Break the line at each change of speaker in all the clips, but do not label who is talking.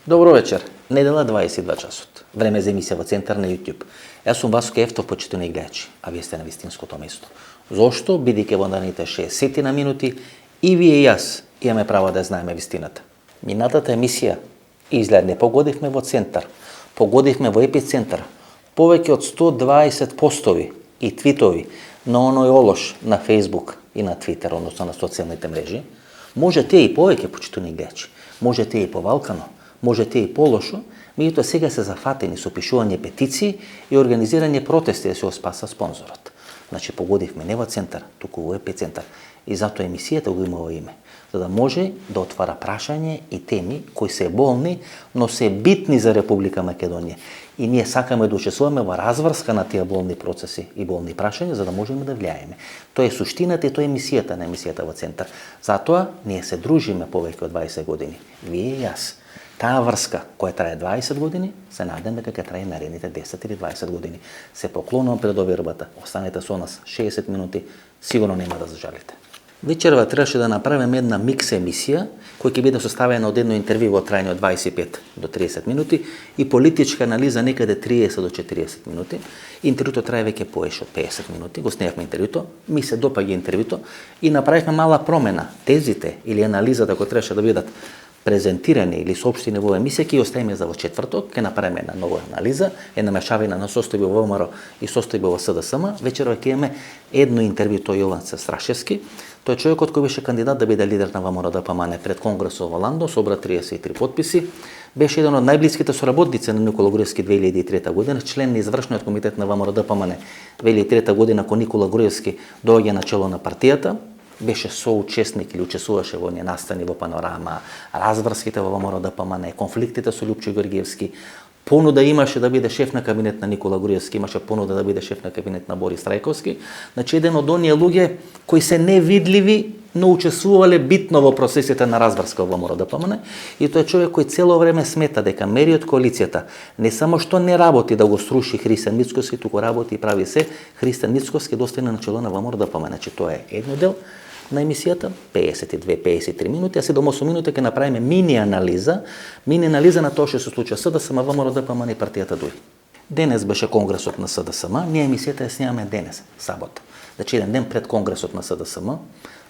Добро вечер. Недела 22 часот. Време за емисија во Центар на YouTube. Јас сум Васко Ефтов, почитувани гледачи, а вие сте на вистинското место. Зошто? Бидејќи во наредните 60 на минути и вие и јас имаме право да знаеме вистината. Минатата емисија изглед не погодивме во Центар, погодивме во Епицентар. Повеќе од 120 постови и твитови на оној олош на Facebook и на Twitter, односно на социјалните мрежи. Можете и повеќе, почитувани гледачи. Можете и повалкано, можете и полошо, меѓутоа сега се зафатени со пишување петиции и организирање протести да се спаса спонзорот. Значи погодивме не во Центар, туку во Епицентар. И затоа емисијата го има во име, за да може да отвара прашање и теми кои се болни, но се битни за Република Македонија. И ние сакаме да учествуваме во разврска на тие болни процеси и болни прашања, за да можеме да влијаеме. Тоа е суштината и тоа е емисијата на емисијата во Центар. Затоа ние се дружиме повеќе од 20 години. Вие и јас. Таа врска која трае 20 години, се надам дека ќе трае наредните 10 или 20 години. Се поклонувам пред овербата. Останете со нас 60 минути, сигурно нема да зажалите. Вечерва требаше да направиме една микс емисија, која ќе биде составена од едно интервју во трајање од 25 до 30 минути и политичка анализа некаде 30 до 40 минути. Интервјуто трае веќе поеше од 50 минути, го снеевме интервјуто, ми се допаѓа интервјуто и направивме мала промена. Тезите или анализата кои требаше да бидат презентирани или соопштени во емисија ќе оставиме за во четврток, ќе направиме една нова анализа, една мешавина на состојби во ВМРО и состојби во СДСМ. Вечерва ќе имаме едно интервју тоа Јован Страшевски. Тој е човекот кој беше кандидат да биде лидер на ВМРО ДПМН пред Конгресот во Ландон, собра 33 подписи. Беше еден од најблиските соработници на Никола Груевски 2003 година, член на извршниот комитет на ВМРО ДПМН 2003 година, кога Никола Груевски доаѓа на чело на партијата. Беше соучесник или учествуваше во настани во Панорама, разврските во ВМРО ДПМН, конфликтите со Лјупчо Георгиевски. Понуда имаше да биде шеф на кабинет на Никола Груевски, имаше понуда да биде шеф на кабинет на Борис Трајковски. Значи еден од оние луѓе кои се невидливи, но учествувале битно во процесите на разврска во ВМРО ДПМН, и тој е човек кој цело време смета дека мери од коалицијата не само што не работи да го сруши Христијан Мицкоски, туку работи и прави се Христијан Мицкоски да остане на чело на ВМРО ДПМН. Значи тоа е едно дел на емисијата, 52-53 минути, а 7-8 минути ќе направиме мини анализа на тоа што се случува СДСМ, ВМРО ДПМН и партијата ДУИ. Денес беше конгресот на СДСМ, ние емисијата ја снимаме денес, сабота. Значи еден ден пред конгресот на СДСМ,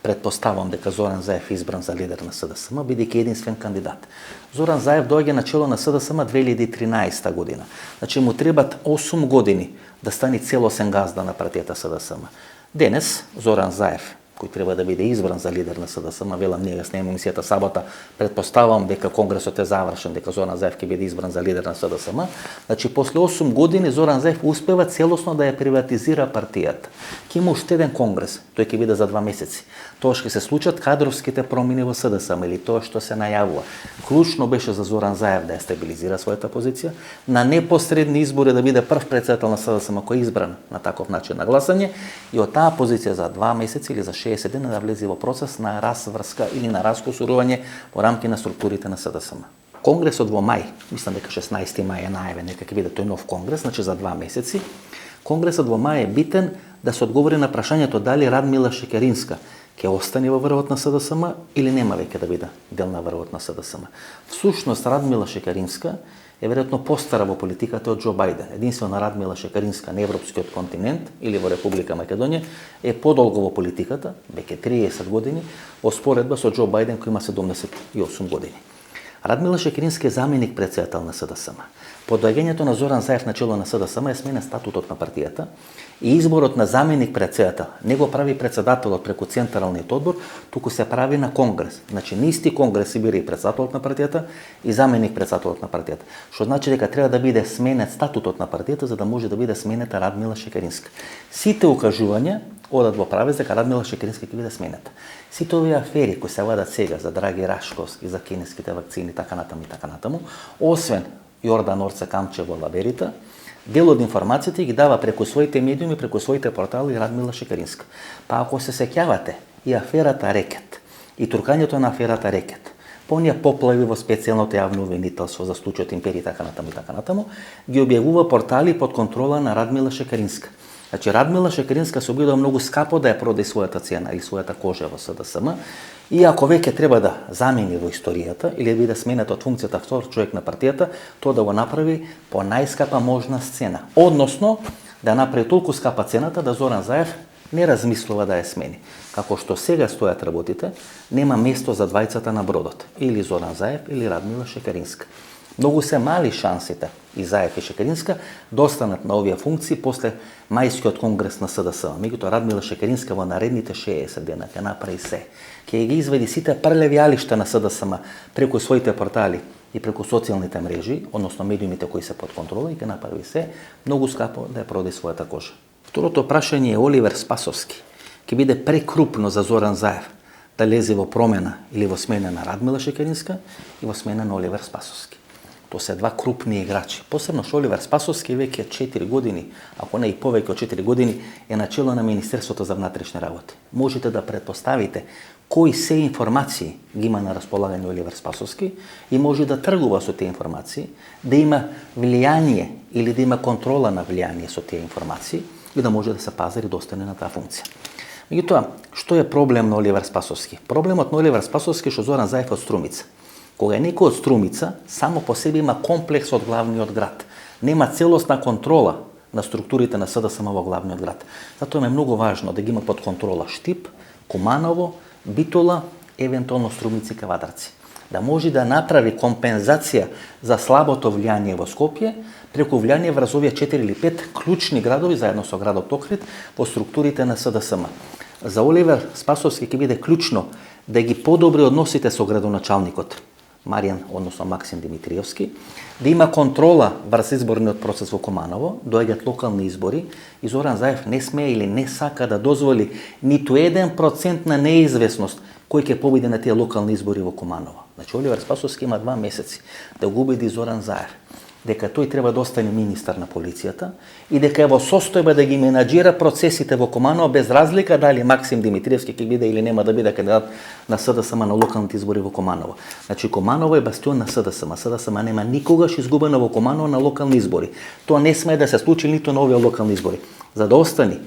предпоставам дека Зоран Заев е избран за лидер на СДСМ, бидејќи единствен кандидат. Зоран Заев доаѓа на чело на СДСМ 2013 година. Значи му требат 8 години да стане целосен газда на партијата СДСМ. Денес Зоран Заев, кој треба да биде избран за лидер на СДСМ, велам ние снимаме емисијата сабота, предпоставам дека конгресот е завршен, дека Зоран Заев ќе биде избран за лидер на СДСМ. Значи после 8 години Зоран Заев успева целосно да ја приватизира партијата. Ќе има уште еден конгрес, тој ќе биде за 2 месеци. Тоа ќе се случат кадровските промени во СДСМ или тоа што се најавува. Клучно беше за Зоран Заев да ја стабилизира својата позиција, на непосредни избори да биде прв претседател на СДСМ кој е избран на таков начин на гласање и од таа позиција за 2 месеци или за 60 дена да влезе во процес на разврска или на раскусурување во рамки на структурите на СДСМ. Конгресот во мај, мислам дека 16 мај е најавен, нека ќе биде тој нов конгрес, значи за 2 месеци. Конгресот во мај е битен да се одговори на прашањето дали Радмила Шекеринска ќе остане во врвот на СДСМ или нема веќе да биде дел на врвот на СДСМ. Всушност Радмила Шекеринска е веројатно постара во политиката од Џо Бајден. Единствено Радмила Шекеринска на европскиот континент или во Република Македонија е подолго во политиката, веќе 30 години, во споредба со Џо Бајден кој има 78 години. Радмила Шекеринска е заменик претседател на СДСМ. По доаѓањето на Зоран Заев на чело на СДСМ е сменен статутот на партијата и изборот на заменик претседател не го прави претседателот преку Централниот одбор, туку се прави на конгрес. Значи на исти конгрес се бира и претседателот на партијата и заменик претседателот на партијата. Што значи дека треба да биде сменет статутот на партијата за да може да биде сменета Радмила Шекеринска. Сите укажувања одат во правец дека Радмила Шекеринска ќе биде сменета. Сите овие афери кои се вадат сега за Драги Рашковски, за кинеските вакцини, така натаму, освен Јордан Орце Камче во Лаберита, дел од информациите ги дава преку своите медиуми, преку своите портали Радмила Шекеринска. Па ако се сеќавате и аферата Рекет, и туркањето на аферата Рекет, по оние поплави во специјалното јавно обвинителство за случајот Империја, така натаму, ги објавува портали под контрола на Радмила Шекеринска. Значи Радмила Шекеринска се обидува многу скапо да ја продаде својата цена или својата кожа во СДСМ, и ако веќе треба да замени во историјата или да биде сменет од функцијата втор човек на партијата, тоа да го направи по најскапа можна цена. Односно, да направи толку скапа цената да Зоран Заев не размислува да ја смени. Како што сега стојат работите, нема место за двајцата на бродот, или Зоран Заев или Радмила Шекеринска. Многу се мали шансите и Заев и Шекеринска да останат на овие функции после мајскиот конгрес на СДСМ. Меѓутоа Радмила Шекеринска во наредните 60 дена ќе направи се. Ќе ги изведи сите прелевјалишта на СДСМ преку своите портали и преку социјалните мрежи, односно медиумите кои се под контрола, и ќе направи се многу скапо да ја продаде својата кожа. Второто прашање е Оливер Спасовски. Ќе биде прекрупно за Зоран Заев да лезе во промена или во смена на Радмила Шекеринска и во смена на Оливер Спасовски. Тоа се два крупни играчи. Посебно што Оливер Спасовски веќе 4 години, ако не и повеќе од 4 години, е начело на Министерството за внатрешни работи. Можете да претпоставите кои се информации ги има на располагање Оливер Спасовски и може да тргува со тие информации, да има влијание или да има контрола на влијание со тие информации и да може да се пазари да остане на таа функција. Меѓутоа, што е проблем на Оливер Спасовски? Проблемот на Оливер Спасовски е што Зоран Заев од Струмица. Кога е некој од Струмица, само по себе има комплекс од главниот град. Нема целосна контрола на структурите на СДСМ во главниот град. Затоа е многу важно да ги има под контрола Штип, Куманово, Битола, евентуално Струмици и Кавадарци. Да може да направи компензација за слабото влијание во Скопје преку влијание врз овие 4 или 5 клучни градови заедно со градот Охрид во структурите на СДСМ. За Оливер Спасовски ќе биде клучно да ги подобри односите со градоначалникот Маријан, односно Максим Димитриевски, да има контрола врз изборниот процес во Куманово, доаѓаат локални избори и Зоран Заев не смее или не сака да дозволи ниту 1% на неизвестност кој ќе победи на тие локални избори во Куманово. Значи Оливер Спасовски има 2 месеци да го убеди Зоран Заев дека тој треба да остане министар на полицијата и дека е во состојба да ги менаџира процесите во Куманово без разлика дали Максим Димитриевски ќе биде или нема да биде кандидат на СДСМ на локалните избори во Куманово. Значи Куманово е бастион на СДСМ. СДСМ нема никогаш изгубено во Куманово на локални избори. Тоа не смее да се случи ниту на овие локални избори. За да остане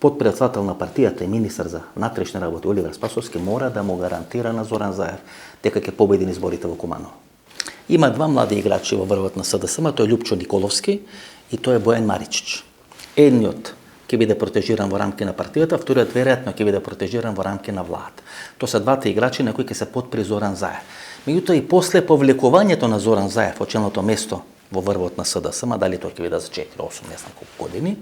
подпредседател на партијата и министар за внатрешни работи Оливер Спасовски мора да му гарантира на Зоран Заев дека ќе победи на изборите во Куманово. Има 2 млади играчи во врвот на СДСМ, тој е Љупчо Николовски и тој е Бојан Маричич. Едниот ќе биде протежиран во рамки на партијата, вториот веројатно ќе биде протежиран во рамки на владата. Тоа се двата играчи на кои ќе се подпре Зоран Заев. Меѓутоа и после повлекувањето на Зоран Заев од челното место во врвот на СДСМ, дали тоа ќе биде за 4, 8, не знам колку години,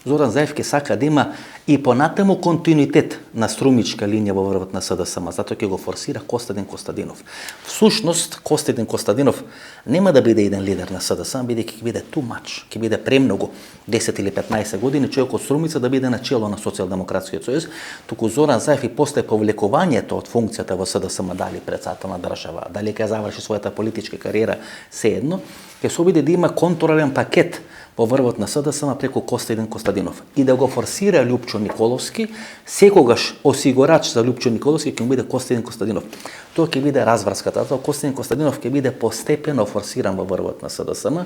Зоран Заев ќе сака да има и понатаму континуитет на струмичка линија во врвот на СДСМ, затоа ќе го форсира Костадин Костадинов. Всушност, Костадин Костадинов нема да биде еден лидер на СДСМ, бидејќи ќе биде too much, ќе биде премногу 10 или 15 години човек од Струмица да биде на чело на Социјалдемократскиот сојуз, туку Зоран Заев и после повлекувањето од функцијата во СДСМ, дали председател на држава, дали ќе заврши својата политичка кариера, сеедно, ќе се обиде да има контролен пакет во врвот на СДСМ преку Костадин Костадинов и да го форсира Љупчо Николовски, секогаш осигурач за Љупчо Николовски ќе биде Костадин Костадинов. Тоа ќе биде разврската, затоа Костадин Костадинов ќе биде постепено форсиран во врвот на СДСМ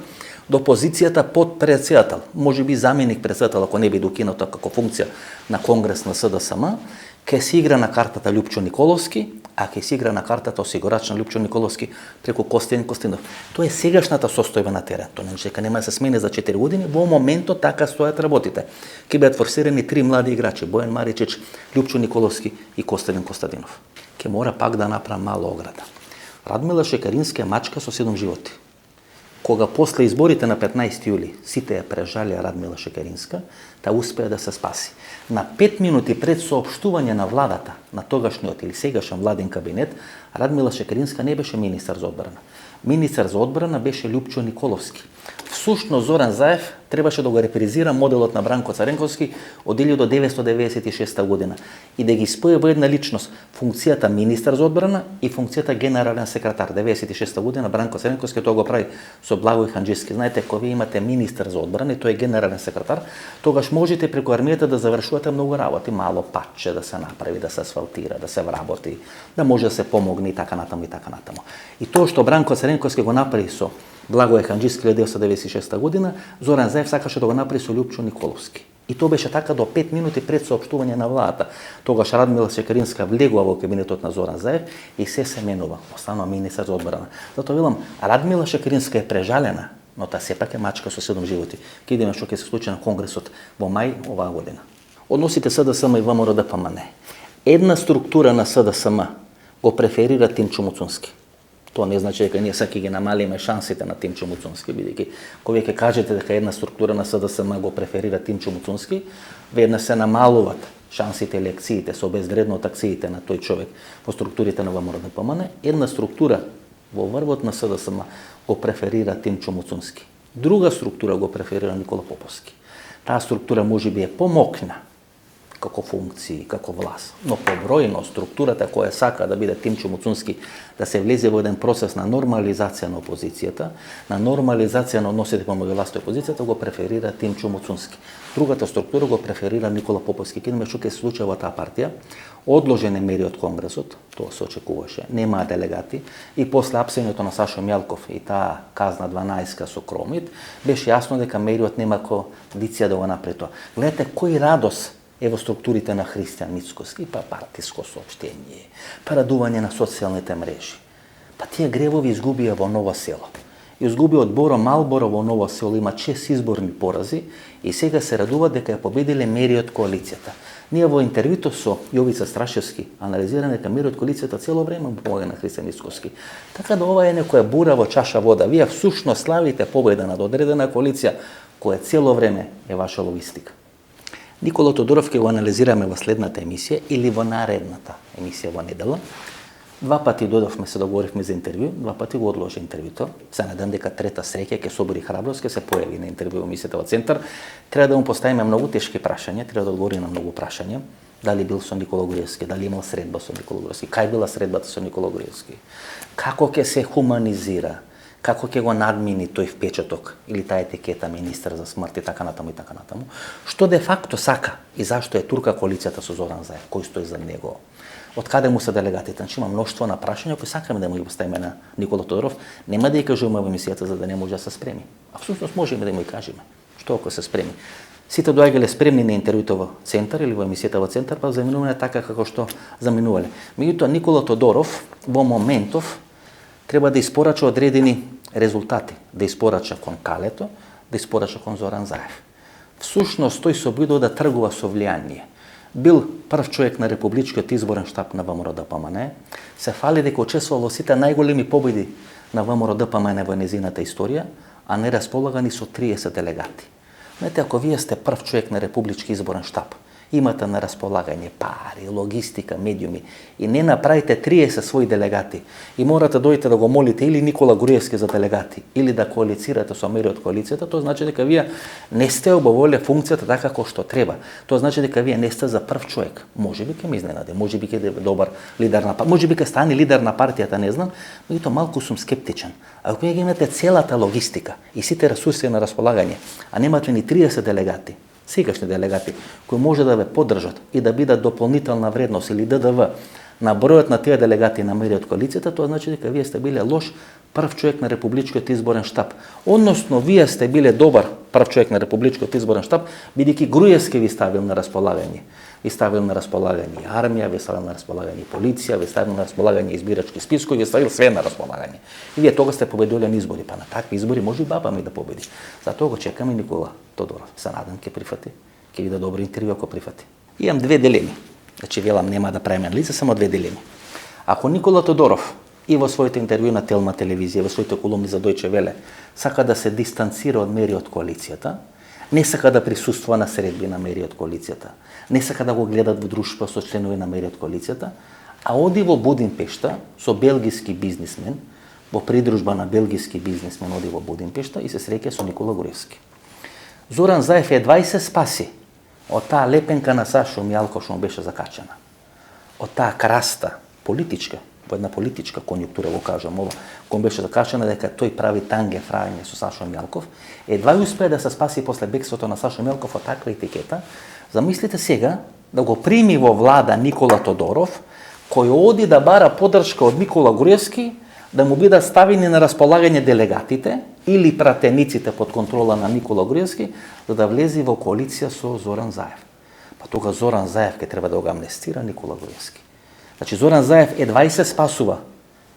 до позицијата подпредседател, можеби заменик председател ако не биде укинато како функција на конгрес на СДСМ, ќе се игра на картата Љупчо Николовски, а ќе се игра на картата осигурач на Љупчо Николовски преку Костадин Костадинов. Тоа е сегашната состојба на терен. Тоа не дека нема да се смени за 4 години, во моментот така стојат работите. Ќе бидат форсирани 3 млади играчи: Бојан Маричич, Љупчо Николовски и Костадин Костадинов. Ќе мора пак да направи мала ограда. Радмила Шекеринска е мачка со 7 животи. Кога после изборите на 15 јули сите ја прежалија Радмила Шекеринска, таа успеа да се спаси. На 5 минути пред соопштување на владата, на тогашниот или сегашен владин кабинет, Радмила Шекеринска не беше министар за одбрана. Министар за одбрана беше Љупчо Николовски. Всушност Зоран Заев требаше да го репризира моделот на Бранко Царенковски од 1996 година и да ги спои во една личност функцијата министар за одбрана и функцијата генерален секретар. 96 година Бранко Царенковски тоа го прави со Благој Ханџиски. Знаете, кога вие имате министар за одбрана и тој е генерален секретар, тогаш можете преку армијата да завршувате многу работи, мало патче да се направи, да се асфалтира, да се вработи, да може да се помогне и така натаму и така натаму. И тоа што Бранко Царенковски го направи со Благој Ханџиски 1996 година, Зоран Заев сакаше да го направи со Љупчо Николовски. И тоа беше така до 5 минути пред соопштување на владата. Тогаш Радмила Чекаринска влегува во кабинетот на Зоран Заев и се менува. Останува министар за одбрана. Затоа велам, Радмила Чекаринска е прежалена, но таа сепак е мачка со 7 животи. Ке видиме што ќе се случи на конгресот во мај оваа година. Односите СДСМ и ВМРО ДПМН. Една структура на СДСМ го преферира Тимчо Муцунски. Тоа не значи дека ние сега ќе ги намалиме шансите на Тимчо Муцунски, бидејќи кога ќе кажете дека една структура на СДСМ го преферира Тимчо Муцунски, веднаш се намалуват шансите и лекциите, се обезвреднат акциите на тој човек во структурите на ВМРО ДПМН. Една структура во врвот на СДСМ го преферира Тимчо Муцунски. Друга структура го преферира Никола Поповски. Таа структура можеби е помокна како функции, како власт, но по бројно структурата која сака да биде Тимчо Муцунски, да се влезе во еден процес на нормализација на опозицијата, на нормализација на односите помеѓу власт и опозицијата, го преферира Тимчо Муцунски. Другата структура го преферира Никола Поповски. Ке видиме што ќе се случи во таа партија. Одложен е мери од конгресот, тоа се очекуваше, нема делегати, и после апсењето на Сашо Мјалков и таа казна 12 со Кромит, беше јасно дека мериот нема кондиција да го направи тоа. Гледате кој радост е во структурите на Христијан Мицкоски, па партиско соопштение, па радување на социјалните мрежи. Па тие гревови изгубија во Ново село. Изгуби од Боро Малборо во Ново село, има 6 изборни порази и сега се радува дека ја победиле мери од коалицијата. Ние во интервјуто со Јовица Страшевски анализираме дека мери од коалицијата цело време помага на Христијан Мицкоски. Така да ова е некоја бура во чаша вода. Вие всушност славите победа над одредена коалиција која цело време е ваша логистика. Никола Тодоров ќе го анализираме во следната емисија или во наредната емисија во недела. 2 пати додовме, се договоривме за интервју, 2 пати го одложи интервјуто. Се надам дека трета среќа ќе собори храброст, ќе се појави на интервју во емисијата во Центар. Треба да му поставиме многу тешки прашања, треба да одговори на многу прашања. Дали бил со Никола Груевски, дали имал средба со Никола Груевски, кај била средбата со Никола Груевски, како ќе се хуманизира, како ќе го надмини тој впечаток или таа етикета министер за смрт и така натаму и така натаму, што де факто сака и зашто е турка коалицијата со Зоран Заев, кој стои за него, од каде му се делегатите. Значи има мноштво на прашања кои сакаме да му ги поставиме на Никола Тодоров, нема да ја кажуваме во емисијата за да не може да се спреми. А всушност можеме да му ја кажеме, што ако се спреми. Сите доаѓале спремни на интервјуто во Центар или во емисијата во Центар, па заминувале така како што заминувале. Меѓутоа Никола Тодоров во моментов треба да испорача одредени резултати, да испорача кон Калето, да испорача кон Зоран Заев. Всушност тој се обидува да тргува со влијание. Бил прв човек на Републичкиот изборен штаб на ВМРО ДПМН, се фали дека учествувал во сите најголеми победи на ВМРО ДПМН во незината историја, а не располага ни со 30 делегати. Знаете, ако вие сте прв човек на Републички изборен штаб, имате на располагање пари, логистика, медиуми и не направите 30 своји делегати и морате да дојдете да го молите или Никола Груевски за делегати или да коалицирате со мери од коалицијата, тоа значи дека вие не сте обаволе функцијата така како што треба. Тоа значи дека вие не сте за прв човек. Можеби ќе ме изненади, можеби ќе е добар лидер на партијата, можеби ќе стане лидер на партијата, не знам, меѓутоа малку сум скептичен. Ако вие имате целата логистика и сите ресурси на располагање, а немате ни 30 делегати, сегашни делегати, кои може да ве поддржат и да бидат дополнителна вредност или ДДВ на бројот на тие делегати на мери од коалицијата, тоа значи дека вие сте биле лош прв човек на Републичкиот изборен штаб. Односно, вие сте биле добар прв човек на Републичкиот изборен штаб, бидејќи Груевски ви ставил на располагање. Ви ставил на располагање армија, ви ставил на располагање полиција, ви ставил на располагање избирачки спискови, ви ставил све на располагање. И вие тога сте победиле на избори, па на такви избори може и баба ми да победи. Затоа го чекаме Никола Тодоров. Се надам ќе прифати, ќе биде добро интервју ако прифати. Имам две дилеми. Значи велам нема да правиме анализа, само две дилеми. Ако Никола Тодоров и во своите интервју на Телма телевизија, во своите колумни за Дојче Веле, сака да се дистанцира од мери од коалицијата, не сака да присуствува на средби на мери од коалицијата, не сака да го гледат во друштво со членови на мери од коалицијата, а оди во Будимпешта со белгиски бизнисмен, во придружба на белгиски бизнисмен оди во Будимпешта и се среќа со Никола Груевски. Зоран Заев е 20 спаси од таа лепенка на Сашо Мјалков што му беше закачена. Од таа краста политичка, во една политичка конјунктура го кажам ова, кој беше закачена дека тој прави танге фрајање со Сашо Мјалков, едва успеа да се спаси после бегството на Сашо Мјалков од таква етикета. Замислите сега да го прими во влада Никола Тодоров, кој оди да бара поддршка од Никола Груевски, да му бидат ставени на располагање делегатите или пратениците под контрола на Никола Груевски, за да влезе во коалиција со Зоран Заев. Па тога Зоран Заев ќе треба да го амнестира Никола Груевски. Значи Зоран Заев едва и се спасува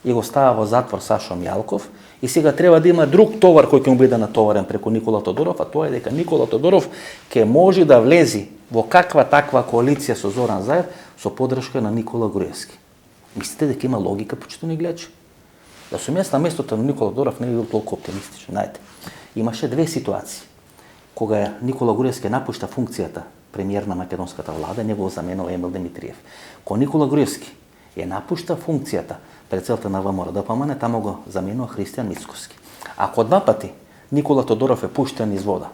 и го става во затвор Сашо Мјалков и сега треба да има друг товар кој ќе му биде натоварен преку Никола Тодоров, а тоа е дека Никола Тодоров ќе може да влези во каква таква коалиција со Зоран Заев со поддршка на Никола Груевски. Мислите дека има логика, почитувани гледачи? Да сум јас на местото на Никола Тодоров не би бил толку оптимистичен. Знаете, имаше две ситуации. Кога Никола Груевски напушта функцијата премиер на македонската влада, него го заменува Емил Димитриев. Кога Никола Груевски ја напушта функцијата председател на ВМРО-ДПМН, тамо го заменува Христијан Мицкоски. Ако два пати Никола Тодоров е пуштен из вода,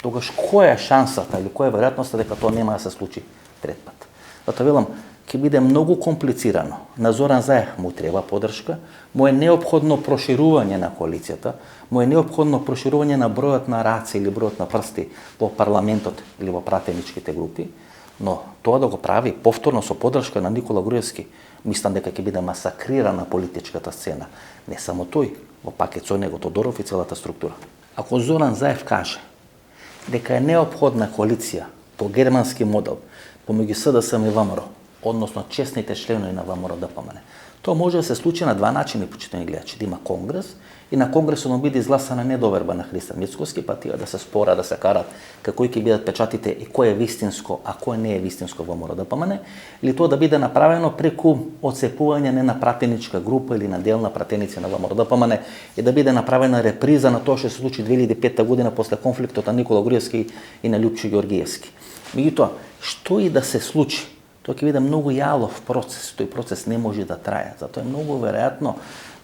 тогаш која е шансата или која е веројатноста дека тоа нема да се случи трет пат? Затоа велам, ќе биде многу комплицирано. На Зоран Заев му треба поддршка, му е неопходно проширување на коалицијата, му е неопходно проширување на бројот на раце или бројот на прсти во парламентот или во пратеничките групи, но тоа да го прави повторно со поддршка на Никола Груевски, мислам дека ќе биде масакрирана политичката сцена. Не само тој, во пакет со него Тодоров и целата структура. Ако Зоран Заев каже дека е неопходна коалиција по германски модел помеѓу СДСМ и ВМРО, односно чесните членови на ВМРО-ДПМН, тоа може да се случи на два начини, почитувани гледачи, да има конгрес и на конгресот да биде изгласана недоверба на Христијан Мицкоски, па тие да се спора, да се карат како ќе бидат печатите и кој е вистинско, а кој не е вистинско во ВМРО-ДПМН, или тоа да биде направено преку отцепување не на пратеничка група или на делна пратеници на ВМРО-ДПМН и да биде направена реприза на тоа што се случи 2005 година после конфликтот на Никола Груевски и на Љупчо Ѓоргиевски. Меѓутоа, што и да се случи, тоа ќе биде многу јалов процес, тој процес не може да трае. Затоа е многу веројатно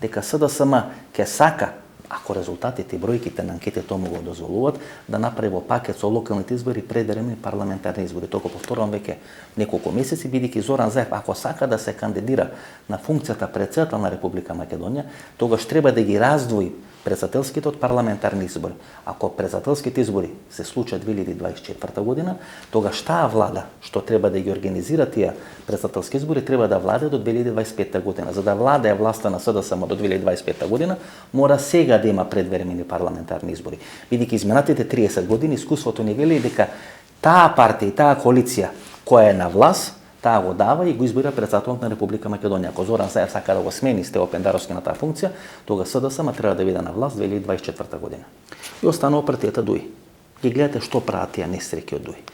дека СДСМ ќе сака, ако резултатите и бројките на анкетите тоа му го дозволуваат, да направи во пакет со локалните избори предвремените парламентарни избори. Тоа го повторувам веќе неколку месеци, бидејќи Зоран Заев, ако сака да се кандидира на функцијата председател на Република Македонија, тогаш треба да ги раздвои председателските од парламентарни избори. Ако председателските избори се случат 2024 година, тогаш таа влада што треба да ги организира тие председателски избори треба да владе до 2025 година. За да владее власта на СДСМ до 2025 година, мора сега да има предвремени парламентарни избори. Бидејќи изминатите 30 години искуството ни вели дека таа партија и таа коалиција која е на власт, таа го дава и го избира председателот на Република Македонија. Ако Зоран Заев сака да го смени Стево Пендаровски на таа функција, тога СДСМ треба да биде на власт 2024 година. И останува партијата ДУИ. Ги гледате што прават тие несреќи од ДУИ.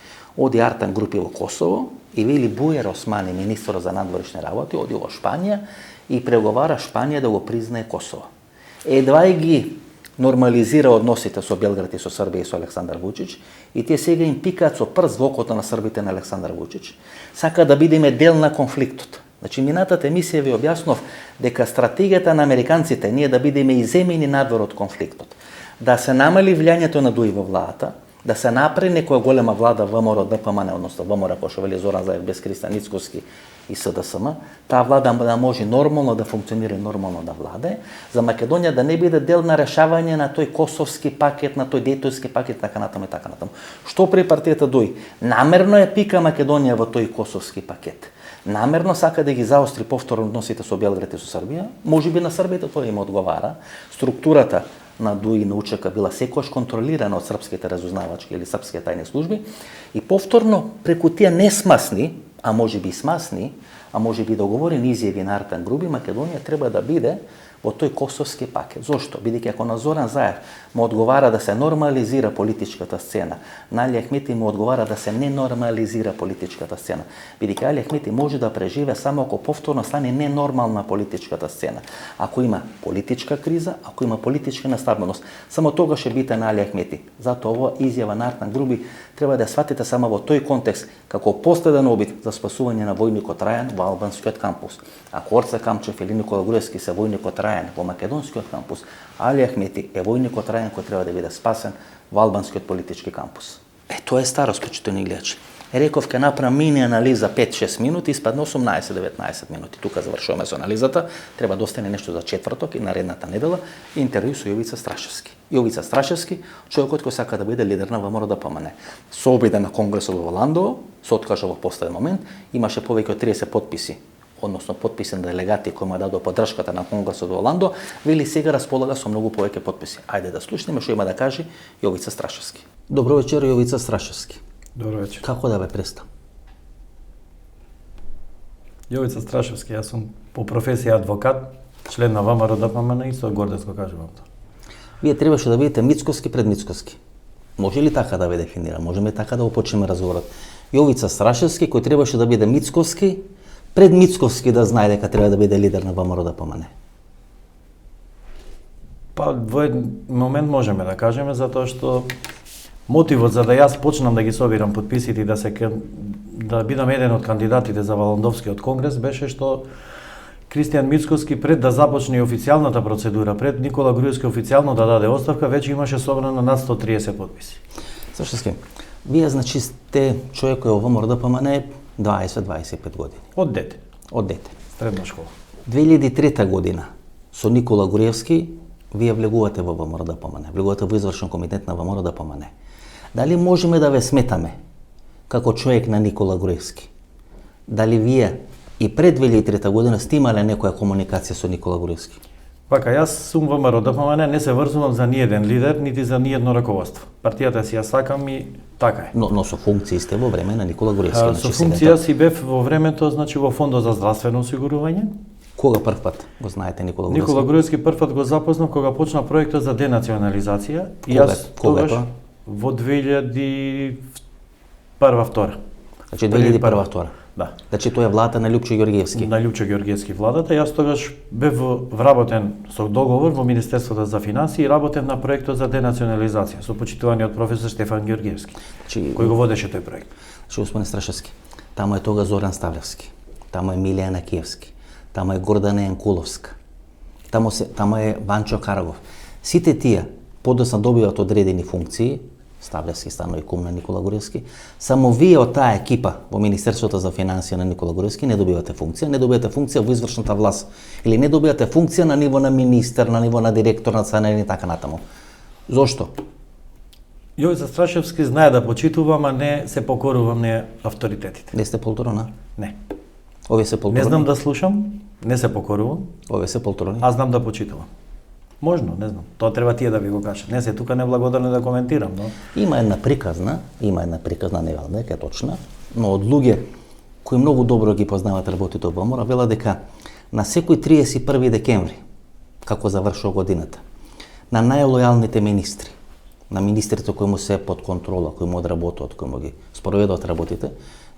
Оди Артан Групи во Косово и Вели Бујер Османи, министер за надворешни работи, оди во Шпанија и преговара Шпанија да го признае Косово. Едва и ги нормализира односите со Белград и со Србија и со Александар Вучич, и тие сега им пикаат со прст во окото на србите на Александар Вучич. Сака да бидеме дел на конфликтот. Значи, минатата емисија ви објаснов дека стратегијата на американците ние да бидеме иземени надвор од конфликтот, да се намали влијањето на ДУИ во владата, да се направи некоја голема влада ВМРО-ДПМН, односно ВМРО, кој што вели Зоран Заев без Христијан Мицкоски и СДСМ, таа влада да може нормално да функционира и нормално да владе, за Македонија да не биде дел на решавање на тој косовски пакет, на тој дејтонски пакет, така натаму и така натаму. Што при партијата ДУИ? Намерно е пика Македонија во тој косовски пакет. Намерно сака да ги заостри повторно односите со Белград и со Србија. Можеби на србите тоа им одговара. Структурата на ДУИ на УЧК била секогаш контролирана од српските разузнавачки или српските тајни служби и повторно преку тие несмасни, а можеби и смасни, а можеби договорени изјави на Артан Груби, Македонија треба да биде во тој косовски пакет. Зошто? Бидејќи ако на Зоран Заев му одговара да се нормализира политичката сцена, на Али Ахмети му одговара да се не нормализира политичката сцена. Бидејќи Али Ахмети може да преживе само ако повторно стане ненормална политичката сцена. Ако има политичка криза, ако има политичка нестабилност, само тогаш ќе бите на Али Ахмети. Затоа ова изјава на Артан Груби треба да ја сватите само во тој контекст како последен обид за спасување на војникот Рајан во албанскиот кампус. Ако Орце Камчев или Никола Груевски се војникот Рајан во македонскиот кампус, Али Ахмети е војникот Рајан кој треба да биде спасен во албанскиот политички кампус. Тоа е старост, почитувани гледачи. Реков ке направам мини анализа 5-6 минути, испадна 18-19 минути. Тука завршуваме со анализата. Треба да остане нешто за четврток и наредната недела интервју со Јовица Страшевски. Јовица Страшевски, човекот кој сака да биде лидер на ВМРО-ДПМН. Со обида на конгресот во Ландово, се откажа во последен момент, имаше повеќе од 30 потписи односно потписи на делегати кои му дадоа поддршката на Конгресот во Орландо, вели сега располага со многу повеќе потписи. Ајде да слушнеме што има да каже Јовица Страшевски. Добро вечер, Јовица Страшевски.
Добро вечер.
Како да ве представам?
Јовица Страшевски, јас сум по професија адвокат, член на ВМРО ДПМН и со гордост го кажувам тоа.
Вие требаше да бидете Мицковски пред Мицковски. Може ли така да ве дефинира? Можеме така да го почнеме разговорот. Јовица Страшевски, кој требаше да биде Мицковски, пред Мицковски да знае дека треба да биде лидер на ВМРО ДПМН.
Па во еден момент можеме да кажеме, затоа што мотивот за да јас почнам да ги собирам потписите и да бидам еден од кандидатите за Валандовскиот конгрес беше што Кристијан Мицковски пред да започне официјалната процедура, пред Никола Груевски официјално да даде оставка, веќе имаше собрано над 130 потписи.
Страшевски, вие значи сте човек кој во ВМРО ДПМН 20-25 години.
Од дете.
Од дете.
Средна школа.
2003 година со Никола Груевски вие влегувате во ВМРО ДПМН, влегувате во извршен комитет на ВМРО ДПМН. Дали можеме да ве сметаме како човек на Никола Груевски? Дали вие и пред 2003 година сте имале некоја комуникација со Никола Груевски?
Вака, јас сум во ВМРО ДПМН, не се врзувам за ниеден лидер, нити за ниедно раководство. Партијата си ја сакам и така е.
Но со функции сте во време на Никола Груевски.
Со функција си бев во времето, значи во Фондот за здравствено осигурување.
Кога прв пат го знаете Никола Груевски?
Никола Груевски прв пат го запознав кога почна проектот за денационализација и јас тогаш во 2001-2002.
Значи 2001-2002.
Да.
Значи тоа е владата на Лјупчо Ѓорѓевски.
На Лјупчо Ѓорѓевски владата. Јас тогаш бев вработен со договор во Министерството за финансии и работев на проектот за денационализација со почитуваниот професор Стефан Ѓорѓевски, кој го водеше тој проект.
Значи господин Страшевски, таму е тога Зоран Ставлевски, таму е Милијана Киевски, таму е Гордана Јанкуловска, таму е Ванчо Карагов. Сите тие подоцна добиваат одредени функции. Ставлевски станува и кум на Никола Груевски. Само вие од таа екипа во Министерството за финансија на Никола Груевски не добивате функција, не добивате функција во извршната власт или не добивате функција на ниво на министер, на ниво на директор на ЦНР и така натаму. Зошто?
Јовица Страшевски знае да почитувам, а не се покорувам на авторитетите.
Не сте полтурона?
Не.
Овие се полтурони?
Не знам да слушам, не се покорувам.
Овие се полтурони?
Аз знам да почитувам. Можно, не знам. Тоа треба тие да ви го кажат. Не се тука неблагодарно да коментирам, но
Има една приказна, не велам дека е точна, но од луѓе кои многу добро ги познаваат работите во ВМРО, вела дека на секој 31 декември, како завршува годината, на најлојалните министри, на министрите кои му се под контрола, кои му одработуваат, кои му ги спроведуваат работите,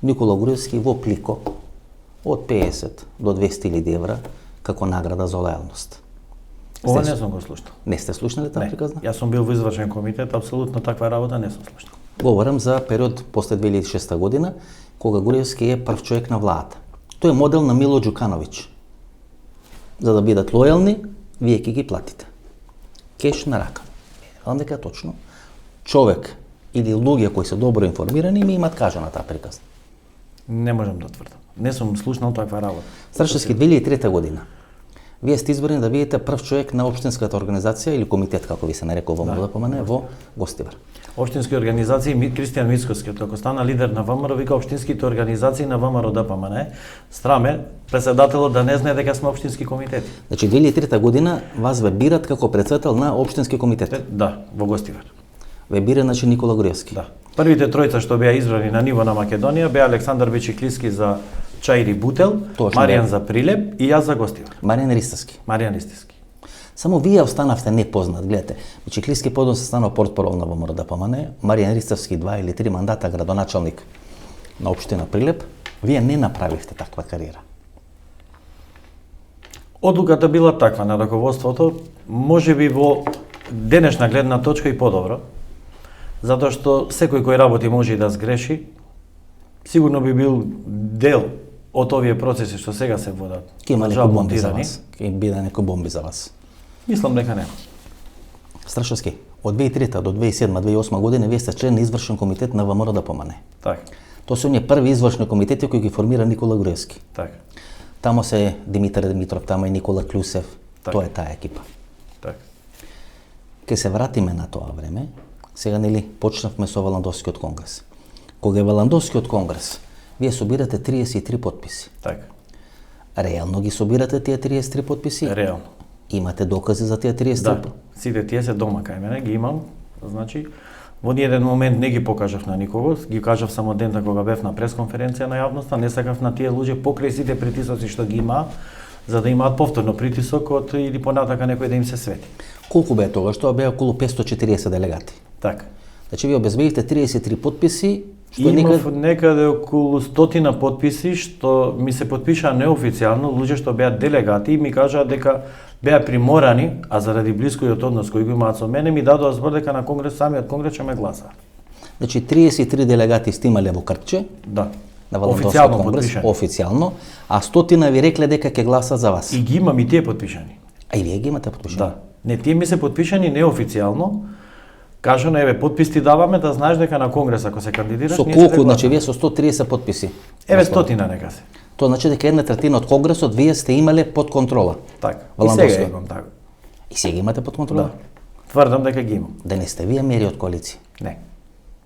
Никола Груевски во плико од 50 до 200.000 евра како награда за лојалност.
ова не сум го слушнал.
Не сте слушнали таа приказна?
Јас сум бил во извршен комитет, апсолутно таква работа не сум слушнал.
Говорам за период после 2006 година, кога Груевски е прв човек на владата. Тој е модел на Мило Ѓукановиќ. За да бидат лојални, вие ќе ги платите. Кеш на рака. Велам дека точно човек или луѓе кои се добро информирани ми имат кажана таа приказна.
Не можам да тврдам. Не сум слушнал таква работа.
Страшевски 2003 година. Вие сте избрани да бидете прв човек на општинската организација или комитет, како ви се нарекува во ВМРО ДПМН, во Гостивар.
Општински организации, Кристијан Мицковски, како стана лидер на ВМРО, вика општинските организации на ВМРО ДПМН. Страме, председателот да не знае дека сме општински комитети.
Значи 2003 година вас ве бират како председател на општински комитет.
Да, во Гостивар.
Ве бира значи Никола Груевски.
Да. Првите тројца што беа избрани на ниво на Македонија беа Александар Бечиклиски за Чаири Бутел,
Точно,
Маријан
да.
за Прилеп и јас за Гостивар.
Маријан Ристовски.
Маријан Ристовски.
Само вие останавте непознат, гледате. Бечиклиски подоцна се станал портпарол на ВМРО ДПМН, Маријан Ристовски 2 или 3 мандата градоначалник на општина Прилеп. Вие не направивте таква кариера.
Одлуката била таква на раководството, можеби во денешна гледна точка и подобро, затоа што секој кој работи може и да сгреши, сигурно би бил дел од овие процеси што сега се водат.
Ке има некои бомби за вас. Ке биде некои бомби за вас.
Мислам дека нема.
Страшевски, од 2003 до 2007-2008 година вие сте член на извршен комитет на ВМРО ДПМН.
Така.
Тоа се оние први извршни комитети кои ги формира Никола Груевски.
Така.
Тамо се Димитар Димитров, тамо е Никола Клюсев.
Так.
Тоа е таа екипа.
Така.
Ке се вратиме на тоа време. Сега нели почнавме со Валандовскиот конгрес. Кога е Валандовскиот конгрес, вие собирате 33 потписи.
Така.
Реално ги собирате тие 33 подписи?
Реално.
Имате докази за тие 33?
Да, сите тие се дома кај мене, ги имам. Значи, во ниеден момент не ги покажав на никого, ги кажав само дента кога бев на пресконференција на јавноста, не сакав на тие луѓе покрај сите притисоци што ги има, за да имаат повторно притисок или понатака некој да им се свети.
Колку беа тогаш? Тоа беа околу 540 делегати.
Така.
Значи вие обезбедите 33 подписи, што
Имав некаде околу 100 подписи што ми се потпишаа неофицијално, луѓе што беа делегати и ми кажаа дека беа приморани, а заради блискиот однос кој го имаат со мене, ми дадоа збор дека на конгрес, самиот конгрес ќе ме гласа.
Значи 33 делегати сте имале во Крче,
Да.
на Валандовскиот
Официјално
конгрес,
потпишани.
официјално, а 100 ви рекле дека ќе гласат за вас.
И ги имам и тие потпишани.
А и вие ги имате потпишани?
Да. Не, тие ми се потпишани неофицијално. Кажано, еве, подпис ти даваме да знаеш дека на конгрес ако се кандидираш,
Со
ние
колку,
ќе
значи
гласаме.
вие со 130 подписи?
Еве 100 нека се.
Тоа значи дека 1/3 од конгресот вие сте имале под контрола.
Така. И
Валандовски.
сега имам така.
И сега имате под контрола?
Да. Тврдам дека ги имам.
Да не сте вие мери од коалиција.
Не.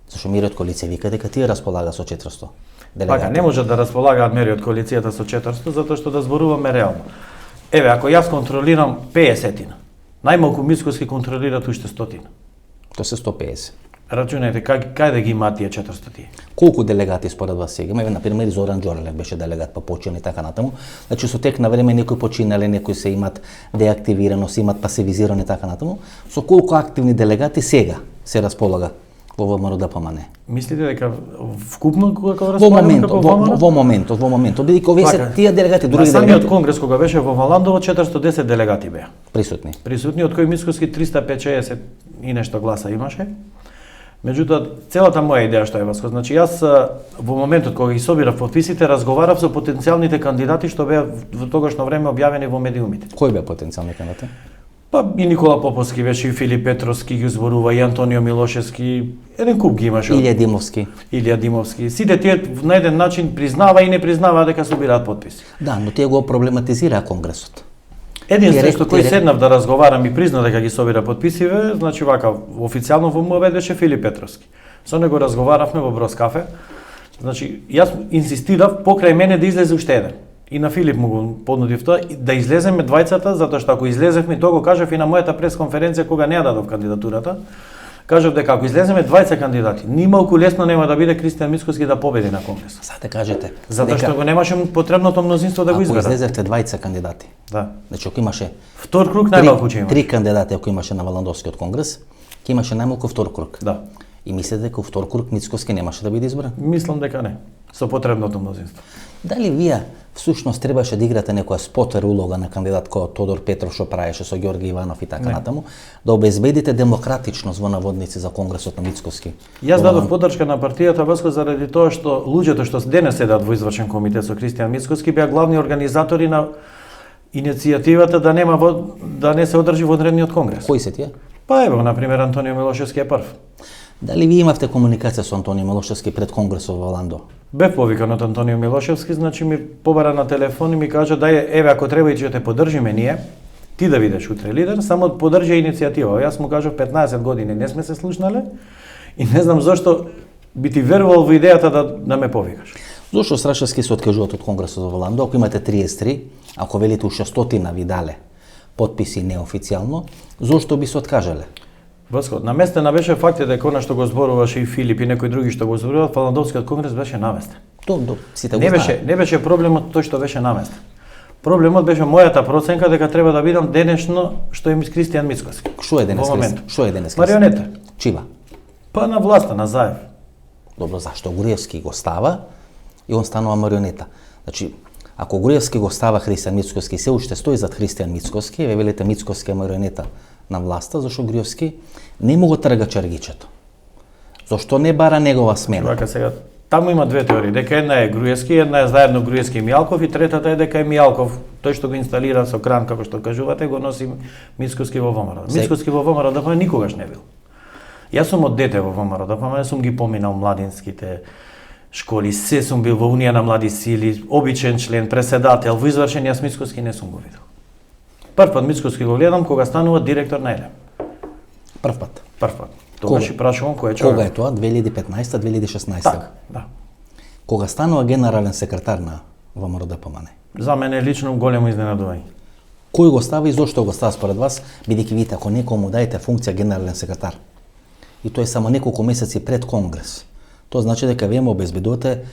Зашто мери од коалиција вика дека тие располага со 400 делегати.
Така, не може да располагаат мери од коалицијата со 400, затоа што да зборуваме реално. Еве, ако јас контролирам 50-тина, најмалку Мицкоски контролираат уште 100.
Тоа се 150.
Рачунајте, кај да ги имаат тие 400?
Колку делегати според вас сега? Има, на пример, Зоран Џорлев беше делегат, па почина и така натаму. Значи со тек на време некои починале, некои се имат деактивирано, се имат пасивизирано и така натаму. Со колку активни делегати сега се располага во ВМРО ДПМН?
Мислите дека вкупно кога
Во
располагаме како
моментот, бидејќи овие се
Така,
тие делегати,
на
други
самиот
делегати
конгрес кога беше во Валандово 410 делегати беа.
присутни.
Присутни, од кои Мицкоски 350 и нешто гласа имаше. Меѓутоа, целата моја идеја што е Васко, значи јас во моментот кога ги собирав подписите, разговарав со потенцијалните кандидати што беа во тогашно време објавени во медиумите.
Кој беа потенцијални кандидати?
Па и Никола Поповски беше, и Филип Петровски ги зборува, и Антонио Милошевски, еден куп ги имаше.
Илија Димовски.
Илија Димовски. Сите тие на еден начин признава и не признава дека собираат подписи.
Да, но тие го проблематизираа конгресот.
Единствено што кој
Тие
седнав да разговарам и призна дека ги собира подписиве, значи вака официјално во МОВЕД беше Филип Петровски. Со него разговаравме во Брос кафе. Значи јас инсистирав покрај мене да излезе уште еден. И на Филип му го понудив тоа да излеземе двајцата, затоа што ако излезевме, тоа го кажав и на мојата пресконференција кога не ја дадов кандидатурата. Кажав дека ако излеземе двајца кандидати, нималку лесно нема да биде Кристијан Мицкоски да победи на конгрес.
Сад да кажете.
Затоа што го немаше потребното мнозинство да го
Ако
избере.
излезевте двајца кандидати,
Да.
значи ако имаше
Втор круг најмалку ќе има.
3 кандидати ако имаше на Валандовскиот конгрес, ќе имаше најмалку втор круг.
Да.
И мислите дека втор круг Мицкоски немаше да биде избран?
Мислам дека не. Со потребното мнозинство.
Дали вие всушност требаше да играте некоја спотер улога на кандидат кој Тодор Петров што правеше со Ѓорги Иванов и така
Не.
натаму, да обезбедите демократичност во наводници за конгресот на Мицкоски?
Јас дадов поддршка на партијата Васко заради тоа што луѓето што денес седат во извршен комитет со Кристијан Мицкоски беа главни организатори на иницијативата да не се одржи вонредниот конгрес.
Кои се тие?
Па ево, на пример, Антонио Милошевски е прв.
Дали вие имавте комуникација со Антонио Милошевски пред конгресот во Валандо?
Бев повикан од Антонио Милошевски, значи ми побара на телефон и ми кажа дај еве ако треба и ќе те поддржиме ние, ти да видиш утре лидер, само поддржи иницијатива. Јас му кажав 15 години не сме се слушнале и не знам зошто би ти верувал во идејата да ме повикаш.
Зошто Страшевски се откажуваат од конгресот во Валандо, ако имате 33, ако велите уште 100 ви дале подписи неофицијално, зошто би се откажале?
Васко, наместена беше фактот дека она што го зборуваше и Филип и некои други што го зборуваат, Валандовскиот конгрес беше наместен.
Сите го
Не
знаат.
не беше проблемот тој што беше наместен. Проблемот беше мојата проценка дека треба да бидам денешно што е Кристијан Мицкоски.
Што е денес
Во момент.
Што е денес?
Марионета.
Чива?
Па на власта, на Заев.
Добро, зашто Груевски го става и он станува марионета. Значи, ако Груевски го става Христијан Мицкоски и се уште стои зад Христијан Мицкоски, ве велите Мицкоски е марионета на власта, зашто Груевски не му го трга чергичето. Зошто не бара негова смена?
Вака сега, таму има две теории, дека една е Груевски, една е заедно Груевски и Мијалков и третата е дека е Мијалков, тој што го инсталира со кран, како што кажувате, го носи Мицкоски во ВМРО. Мицкоски во ВМРО ДПМН никогаш не бил. Јас сум од дете во ВМРО ДПМН, сум ги поминал младинските школи, се сум бил во Унија на млади сили, обичен член, преседател, во извршен, јас Мицкоски не сум го видел. Прв пат Мицкоски го гледам кога станува директор на ЕЛЕМ.
Прв пат.
Прв пат. Тогаш и прашувам кој е човек.
Кога е тоа? 2015-2016?
Така, да.
Кога станува генерален секретар на ВМРО ДПМН?
За мене лично големо изненадување.
Кој го става и зошто го става според вас, бидејќи видите ако некому дајте функција генерален секретар и тоа е само неколку месеци пред Конгрес, тоа значи дека вие му обезбедувате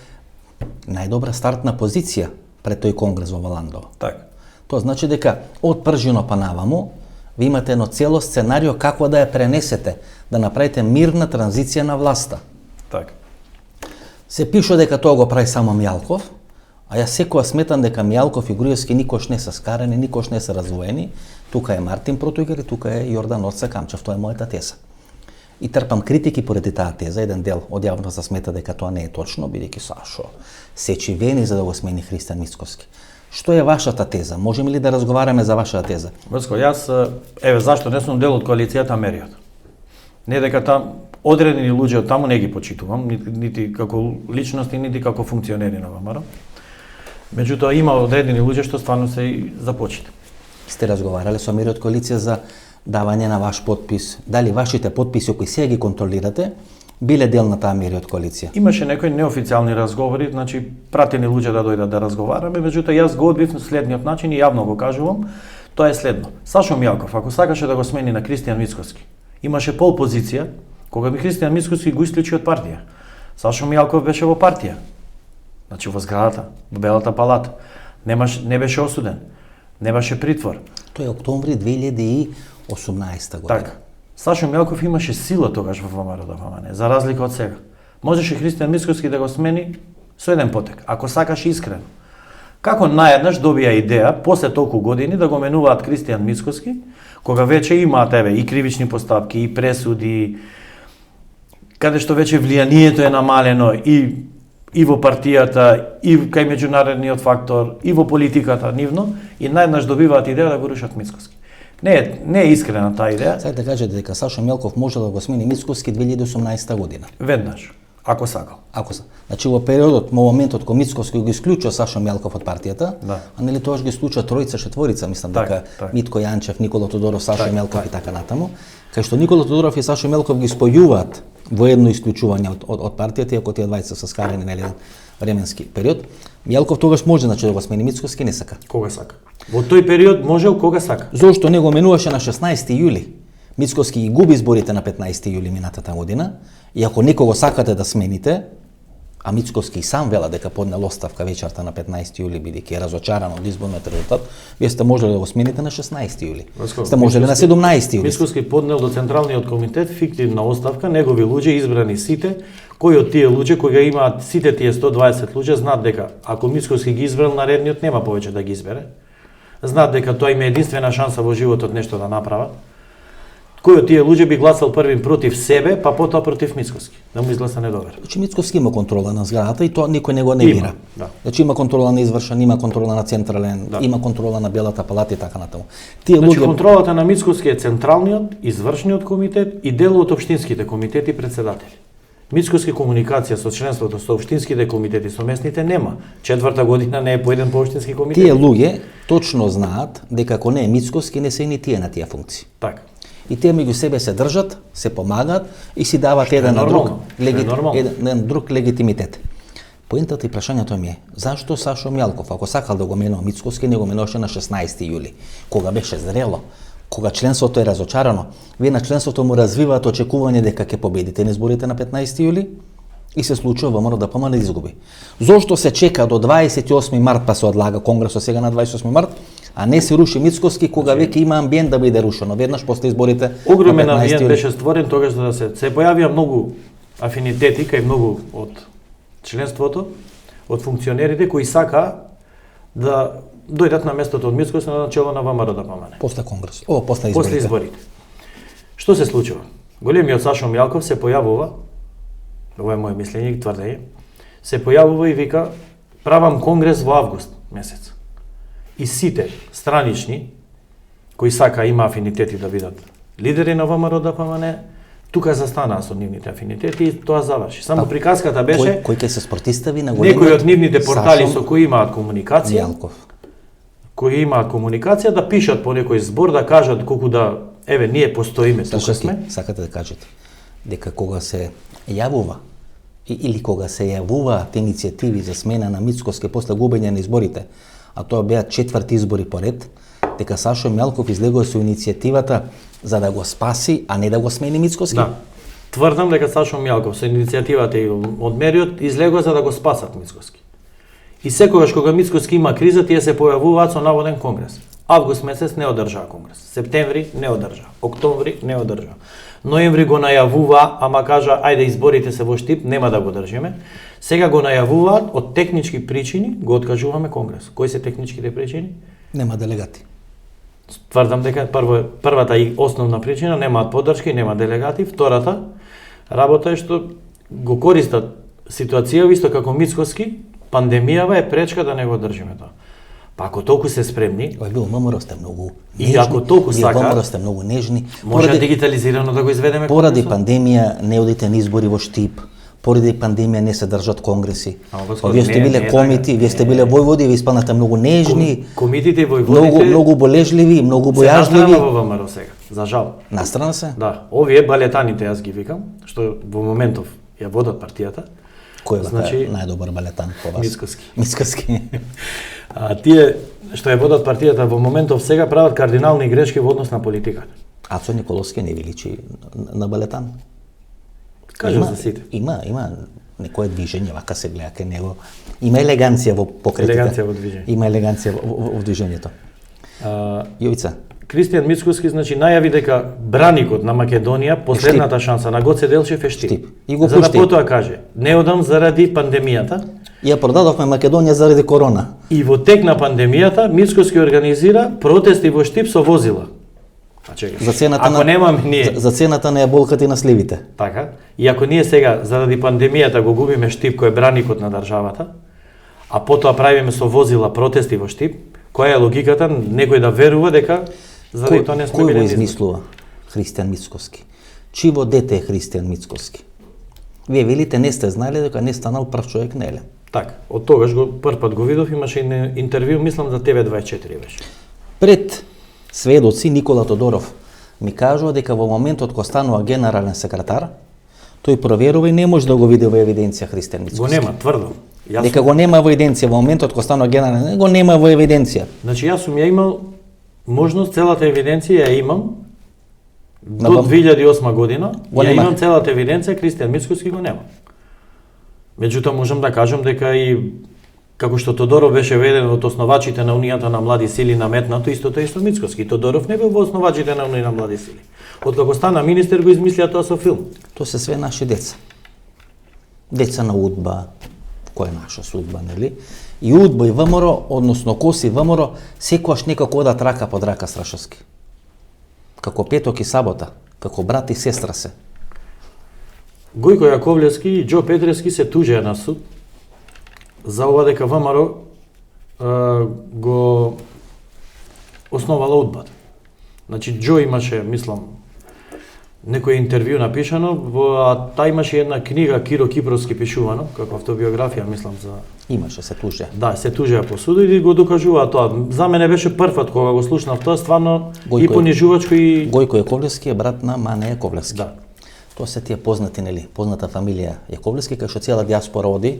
најдобра стартна позиција пред тој Конгрес во Ландова.
Така.
Тоа значи дека од пржино па наваму ви имате едно цело сценарио како да ја пренесете, да направите мирна транзиција на власта.
Така.
Се пише дека тоа го прави само Мјалков, а јас секогаш сметам дека Мјалков и Груевски никош не се скарени, никош не се раздвоени. Тука е Мартин Протујгер и тука е Јордан Орце Камчев, тоа е мојата теза. И трпам критики поради таа теза, еден дел од јавноста смета дека тоа не е точно, бидејќи Сашо сечи вени за да го смени Христијан Мицкоски. Што е вашата теза? Можеме ли да разговараме за вашата теза?
Врско, јас, зашто не сум дел од коалицијата Мериот. Не дека там одредени луѓе од таму не ги почитувам, нити како личности, нити како функционери на ВМРО. Меѓутоа има одредени луѓе што стварно се и започита.
Сте разговарале со Мериот коалиција за давање на ваш подпис? Дали вашите подписи кои сега ги контролирате биле дел на таа Мериот коалиција?
Имаше некои неофицијални разговори, значи пратени луѓе да дојдат да разговараме, меѓутоа јас го одбив на следниот начин и јавно го кажувам, тоа е следно. Сашо Мјалков, ако сакаше да го смени на Христијан Мицкоски, имаше пол позиција кога би Христијан Мицкоски го исклучи од партија. Сашо Мјалков беше во партија. Значи во зградата, во Белата палата. Не беше осуден. Немаше притвор.
Тоа е октомври 2018 година.
Така. Сашо Мјалков имаше сила тогаш во ВМРО-ДПМНЕ, за разлика од сега. Можеше Христијан Мицкоски да го смени со еден потек, ако сакаше искрено. Како наеднаш добија идеја, после толку години, да го менуваат Христијан Мицкоски, кога веќе имаат и кривични постапки, и пресуди, каде што веќе влијанието е намалено и во партијата, и кај меѓународниот фактор, и во политиката нивно, и наеднаш добиваат идеја да го рушат Мицкоски. Не е искрена таа идеја.
Сега да кажете дека Сашо Мјалков може да го смени Мицкоски 2018 година.
Веднаш, ако сакал.
Значи во периодот, во моментот кога Мицкоски го исклучува Сашо Мјалков од партијата,
да.
А нели тоа ги исклучува тројца, четворица, мислам дека Митко Јанчев, Никола Тодоров, Сашо Мјалков и така натаму, кај што Никола Тодоров и Сашо Мјалков ги спојуваат во едно исклучување од партијата, иако тие двајца се скарени на еден временски период. Мјалков тогаш може да го смени Мицкоски, не сака.
Кога сака? Во тој период можел кога сака.
Зошто не го менуваше на 16 јули? Мицкоски ги губи изборите на 15 јули минатата година, и ако некого сакате да смените, а Мицкоски и сам вела дека поднел оставка вечерта на 15 јули, бидејќи е разочаран од изборниот резултат, вие сте можеле да го смените на 16 јули. Сте можеле на 17 јули.
Мицкоски поднел до Централниот комитет фиктивна оставка, негови луѓе избрани сите, кои од тие луѓе кои ги имаат сите тие 120 луѓе знаат дека ако Мицкоски ги избрал наредниот нема повеќе да ги избере. Знаат дека тоа има единствена шанса во животот нешто да направат. Кој од тие луѓе би гласал првин против себе, па потоа против Мицкоски, да му изгласа недовер.
Значи Мицкоски има контрола на зградата и тоа никој не го негира.
Да.
Значи има контрола на извршен, има контрола на централен, има контрола на Белата палата и така натаму.
Тие значи контролата на Мицкоски е централниот, извршниот комитет и дел од општинските комитети и председатели. Мицкоски комуникација со членството со општинските комитети со местните нема. 4-та година не е поеден по општински комитет.
Тие луѓе точно знаат дека ако не е Мицкоски не се и ни тие на тие функции.
Така.
И тие меѓу себе се држат, се помагаат и си дават еден на друг легитимитет. Поентата и прашањето ми е, зашто Сашо Мјалков, ако сакал да го менува Мицкоски, не го менуваше на 16 јули, кога беше зрело, кога членството е разочарано, вие на членството му развиваат очекување дека ќе победите на изборите на 15 јули и се случува ВМРО-ДПМНЕ да изгуби. Зошто се чека до 28 март па се одлага конгресот сега на 28 март, а не се руши Мицкоски кога веќе има амбиент да биде рушено веднаш после изборите?
Огромен амбиент беше створен тогаш за да се појавија многу афинитети кај многу од членството, од функционерите кои сака да дојдат на местото од Мицкоски на начело на ВМРО-ДПМНЕ.
После конгрес. После
изборите. Што се случува? Големиот Сашо Мјалков се појавува, ова е моје мислење и тврдење, се појавува и вика правам конгрес во август месец. И сите странични кои сака има афинитети да бидат лидери на ВМРО-ДПМНЕ, тука застанаа со нивните афинитети и тоа заврши. Само приказката беше
кој ќе се спротистави на големиот
некои од нивните портали со кои имаат комуникација, кои имаат комуникација да пишат по некој збор, да кажат колку да ние постоиме, тука сме.
Сакате да кажете дека кога се јавува или кога се јавуваат иницијативи за смена на Мицкоски после губење на изборите, а тоа беа 4 избори поред, дека Сашо Мјалков излегува со иницијативата за да го спаси, а не да го смени Мицкоски?
Да. Тврдам дека Сашо Мјалков со иницијативата и одмериот излегува за да го спасат Мицкоски. И секогаш кога Мицкоски има криза, тие се појавуваат со наводен конгрес. Август месец не одржаа конгрес, септември не одржаа, октомври не одржаа. Ноември го најавува, ама кажа ајде изборите се во Штип, нема да го држиме. Сега го најавуваат од технички причини, го откажуваме конгрес. Кои се техничките причини?
Нема делегати.
Тврдам дека првата и основна причина немаат поддршка и нема делегати. Втората работа е што го користат ситуација исто како Мицкоски, пандемијава е пречка да не го држиме тоа. Па ако толку се спремни,
Бил ВМРО сте многу
и
нежни.
ако толку сака,
ВМРО сте многу нежни.
може дигитализирано да го изведеме.
Поради
конгресот?
пандемија не одите на избори во Штип. Поради пандемија не се држат конгреси.
Ама,
Па
господи,
вие сте
не,
биле
не,
комити,
не,
вие сте
не.
биле војводи, вие испаднате многу нежни,
Комитите и војводите
многу болежливи, многу
се настрана
бојажливи.
во ВМРО сега, за жал.
Настрана се?
Да, овие балетаните јас ги викам, што во моментов ја водат партијата.
Кој е
Значи,
најдобар балетан по вас?
Мицкоски.
Мицкоски.
А тие што ја водат партијата во моментов сега прават кардинални грешки во однос на политиката.
Ацо Николовски не ви личи на балетан?
Кажа за сите.
Има некое движење, вака се гледа кај него. Има елеганција во покретите.
Елеганција во движење.
Има елеганција во движењето. Јовица,
Кристијан Мицкоски значи најави дека браникот на Македонија последната шанса на Гоце Делчев е Штип.
Штип. И го
За да
пушти.
потоа каже, не одам заради пандемијата
ја продадовме Македонија заради корона.
и во тек на пандемијата Мицкоски организира протести во Штип со возила. А чекай,
За цената
ако
на
немаме ние
за цената на јаболката и на сливите.
така, и ако ние сега заради пандемијата го губиме Штип кој е браникот на државата, а потоа правиме со возила протести во Штип, која е логиката некој да верува дека заради тоа не сме
Кој
биле
го
на избори?
измислува Христијан Мицкоски? Чиво дете е Христијан Мицкоски? Вие велите не сте знаеле дека не станал прв човек, не е ли?
Така, од тогаш го прв пат го видов, имаше и интервју, мислам за TV24 беше.
Пред сведоци Никола Тодоров ми кажува дека во моментот кога станува генерален секретар, тој проверува и не може да го види во евиденција Христијан Мицкоски.
Го нема, тврдо. Јас
Дека го нема во евиденција во моментот кога станува генерален, го нема во евиденција.
Значи јас сум ја имал можност, целата евиденција ја имам
На
до
бам-
2008 година,
Го
ја
нема.
имам целата евиденција, Кристијан Мицкоски го нема. Меѓутоа можам да кажам дека и како што Тодоров беше веден од основачите на Унијата на млади сили наметнато, истото е со Мицкоски. Тодоров не бил во основачите на Унија на млади сили. Откако стана министер го измислија тоа со филм.
Тоа се све наши деца. Деца на УДБА, која е наша судба, нели? И УДБА и ВМРО, односно КОС и ВМРО, секогаш некако одат рака под рака с Рашевски. Како Петок и Сабота, како брат и сестра се.
Гојко Јаковлевски и Џо Петревски се тужеа на суд за ова дека ВМРО го основала УДБА. Значи Џо имаше, мислам, некој интервју напишано, а та имаше една книга Киро Кипровски пишувано, како автобиографија, мислам за...
Имаше се туже.
Да, се тужеа по суду и го докажува тоа. За мене беше првпат кога го слушнав тоа, стварно и
Гојко
понижувачко и...
Гојко Јаковлевски е брат на Мане Јаковлевски.
Да.
Тоа се тие познати, нели, позната фамилија Јаковлевски, кај што цела диаспора оди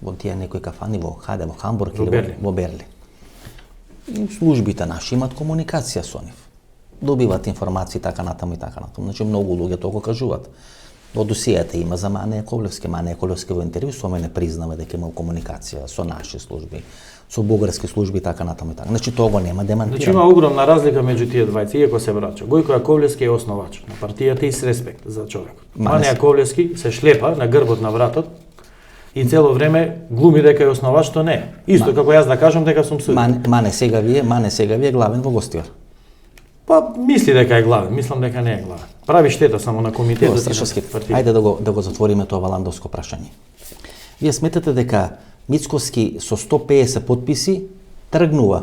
во тие некои кафани во во Хамбург
Во
или
Берлин.
во Берлин. И службите наши имаат комуникација со нив. Добиваат информации така натаму и така натаму. Значи многу луѓе тоа го кажуваат. Во досијата има за Мане Јаковлевски. Мане Јаковлевски во интервју со мене признава дека имал комуникација со наши служби, со бугарски служби и така натаму и така. Значи тоа го нема демантирано.
Значи има огромна разлика меѓу тие двајца, иако се брача. Гојко Јаковлевски е основач на партијата и с респект за човекот. Мане Јаковлевски се шлепа на грбот на вратот и цело време глуми дека е основач, тоа не е. Исто како јас да кажам дека сум судија.
Мане сега ви е главен во гостиор.
Па мисли дека е главен, мислам дека не е главен. Прави штета само на комитетот и на
Страшевски,
партијата.
ајде да го затвориме тоа валандовско прашање. Вие сметате дека Мицкоски со 150 потписи тргнува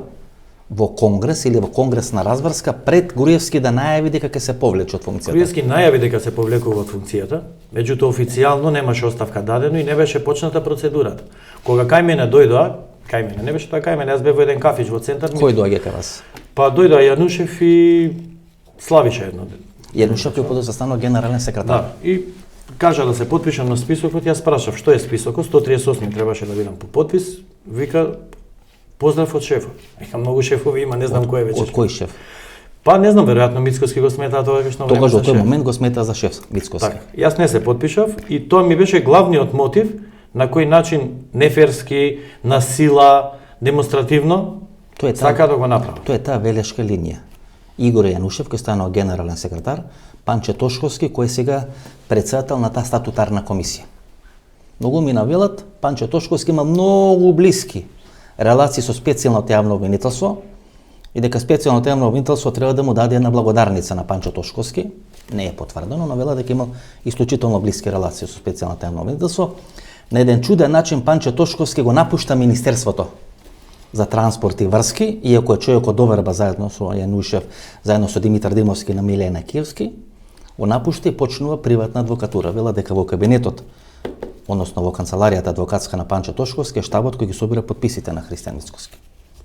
во Конгрес или во Конгресна разврска пред Груевски да најави дека ќе се повлече од функцијата?
Груевски најави дека се повлекува од функцијата, меѓутоа официјално немаше оставка дадено и не беше почната процедурата. Кога кај мене дојдоа, кај мене не беше тоа кај мене, јас бев во еден кафич во центар.
Кој доаѓа кај вас?
Па дојдоа Јанушев и Славиша едно.
Јанушев кој подоцна станува генерален секретар.
Да, и кажа да се потпишам на списокот, јас прашав што е списокот, 138 требаше да бидам по потпис, вика поздрав од шефот. Вика многу шефови има, не знам кој е вече.
Од кој шеф?
Па не знам, веројатно Мицкоски го сметаа тоа кашно време.
Тогаш
за
во тој
шеф.
момент го смета за шеф Мицкоски.
Така, јас не се потпишав и тоа ми беше главниот мотив на кој начин неферски, на сила, демонстративно
Тоа е
сака да го направи.
Тоа е таа велешка линија. Игор Јанушев кој станал генерален секретар, Панче Тошковски кој е сега председател на таа статутарна комисија. Многу ми навелат, Панче Тошковски има многу блиски релации со специјалното јавно обвинителство и дека специјалното јавно обвинителство треба да му даде една благодарница на Панче Тошковски. Не е потврдено, но вела дека има исклучително блиски релации со специјалното јавно обвинителство. На еден чуден начин Панче Тошковски го напушта Министерството за транспорт и врски, иако е човек од доверба заедно со Јанушев, заедно со Димитар Димовски на Милена Киевски, го напушта и почнува приватна адвокатура. Вела дека во кабинетот, односно во канцеларијата адвокатска на Панче Тошковски, е штабот кој ги собира подписите на Христијан Мицкоски.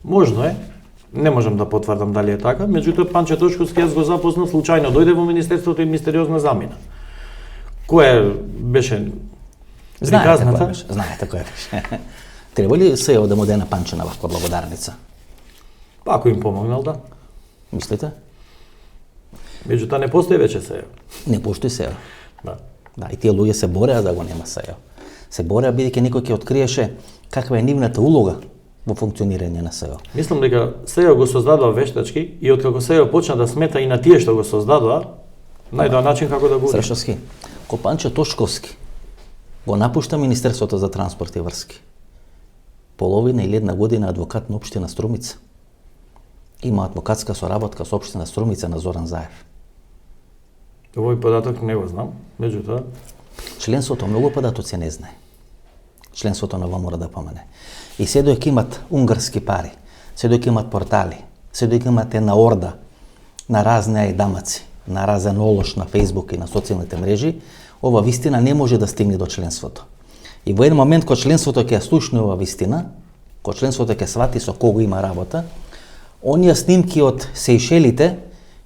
Можно е, не можам да потврдам дали е така, меѓутоа Панче Тошковски јас го запознав случајно, дојде во Министерството и мистериозна замина. Која беше приказната?
Знаете која беше. Треба ли СЕО да му даде на Панче на ваква благодарница?
Па ако им помогнал, да.
Мислите?
Меѓутоа не постои веќе СЕО.
Не постои СЕО.
Да.
Да, и тие луѓе се бореа да го нема СЕО. Се бореа бидејќи некој ќе откриеше каква е нивната улога во функционирање на СЕО.
Мислам дека СЕО го создадува вештачки и откако СЕО почна да смета и на тие што го создадува, најдоа начин како да го уди.
Срашовски, ко Панче Тошковски го напушта Министерството за транспорт и врски. Половина или една година адвокат на општина Струмица. Има адвокатска соработка со општина Струмица на Зоран Заев.
Овој податок не го знам, меѓутоа
Членството многу податоци не знае. Членството на ВМРО да помене. И се дојка имат унгарски пари, се дојка имат портали, се дојка имат една орда на разни ајдамаци, на разен олош на Фејсбук и на социјалните мрежи, ова вистина не може да стигне до членството. И во еден момент кога членството ќе ја слушне ова вистина, кога членството ќе свати со кого има работа, оние снимки од Сејшелите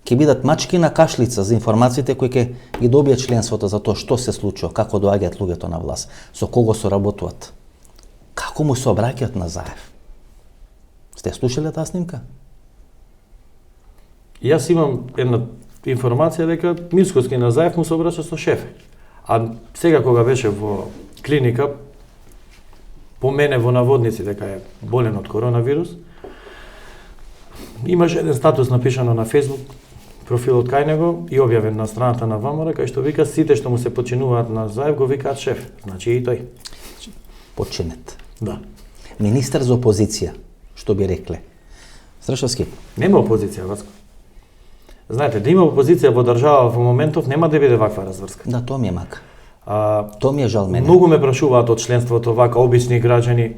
ќе бидат мачки на кашлица за информациите кои ќе ги добие членството за тоа што се случува, како доаѓаат луѓето на власт, со кого соработуваат, како му се обраќаат на Заев. Сте слушале таа снимка?
Јас имам една информација дека Мицкоски на Заев му се обраќа со шеф. А сега кога беше во клиника, по мене во наводници дека е болен од коронавирус, имаше еден статус напишано на Facebook, профилот кај него и објавен на страната на ВМРО, кај што вика сите што му се починуваат на Заев го викаат шеф. Значи и тој.
Починет.
Да.
Министар за опозиција, што би рекле. Срашовски.
Нема опозиција, Васко. Знаете, да има опозиција во држава во моментов нема да биде ваква разврска.
Да, тоа ми е мака. Тоа ми е жал мене.
Многу ме прашуваат од членството вака обични граѓани.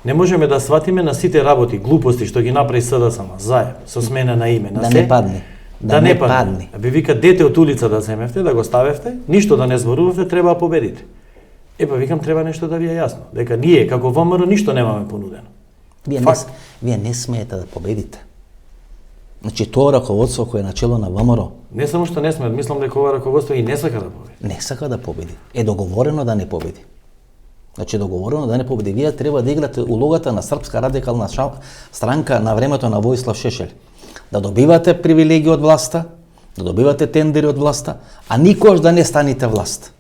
Не можеме да сватиме на сите работи, глупости што ги направи СДСМ, Заев, со смена на име, на
Да
се.
не падне.
Да не падне. Би вика дете од улица да земевте, да го ставевте, ништо да не зборувавте, треба да победите. Епа викам треба нешто да ви е јасно, дека ние како ВМРО ништо немаме понудено.
Вие не смеете да победите. Значи тоа раководство кое е начело на ВМРО
Не само што не сме, мислам дека ова раководство и не сака да победи.
не сака да победи. Е договорено да не победи. Значи договорено да не победи. Вие треба да играте улогата на Српска радикална странка на времето на Војслав Шешел. Да добивате привилегии од власта, да добивате тендери од власта, а никош да не станете власт.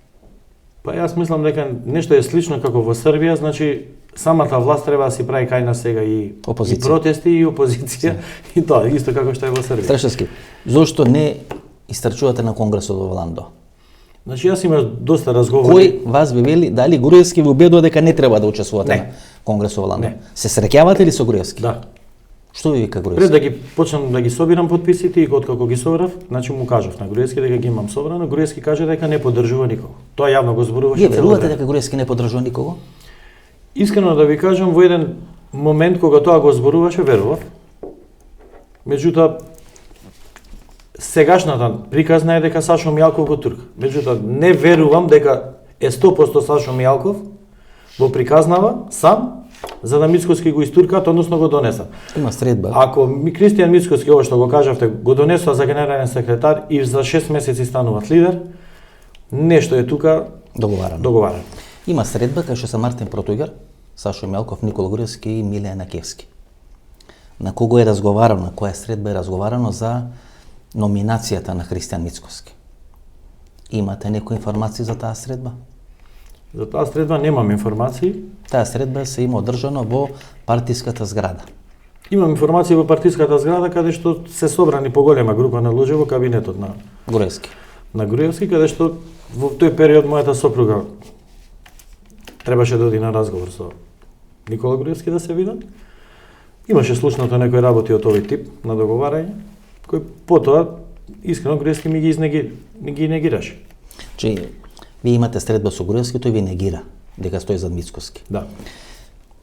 Па јас мислам дека нешто е слично како во Србија, значи самата власт треба да си прави кај нас сега и
Опозиција.
и протести и опозиција и тоа исто како што е во Србија.
Стрешевски, зошто не истрчувате на конгресот во Вландо?
Значи јас имам доста разговори.
Кој вас ви вели, дали Груевски ви убедува дека не треба да учествувате
Не.
на конгресот во Вландо?
Не.
Се среќавате ли со Груевски?
Да.
Што ви вика
Пред
Груевски?
да ги почнам да ги собирам подписите и откако ги собрав, значи му кажав на Груевски дека ги имам собрано, Груевски каже дека не поддржува никого. Тоа јавно го зборуваше.
Вие
цело
верувате
време.
дека Груевски не поддржува никого?
Искрено да ви кажам, во еден момент кога тоа го зборуваше, верував. Меѓутоа, сегашната приказна е дека Сашо Мијалков го турка. Меѓутоа, не верувам дека е 100% Сашо Мијалков во приказнава сам, за да Мицкоски го истуркаат, односно го донесат.
Има средба.
Ако Кристијан Мицкоски, ова што го кажавте, го донесува за генерален секретар и за 6 месеци стануваат лидер, нешто е тука договарано.
Има средба кај што се Мартин Протуѓер, Сашо Мелков, Никола Груевски и Милија Накевски. На кого е разговарано, на која средба е разговарано за номинацијата на Христијан Мицкоски. Имате некои информации за таа средба?
За таа средба немам информации.
Таа средба се има одржана во партиската зграда.
Имам информации во партиската зграда каде што се собрани поголема група на луѓе во кабинетот на
Груевски.
Каде што во тој период мојата сопруга требаше да оди на разговор со Никола Груевски да се видат. Имаше слушнато некои работи од овој тип на договарање, кој потоа искрено Груевски ми ги негираше.
Че вие имате средба со Груевски, тој ви негира дека стои зад Мицкоски.
Да.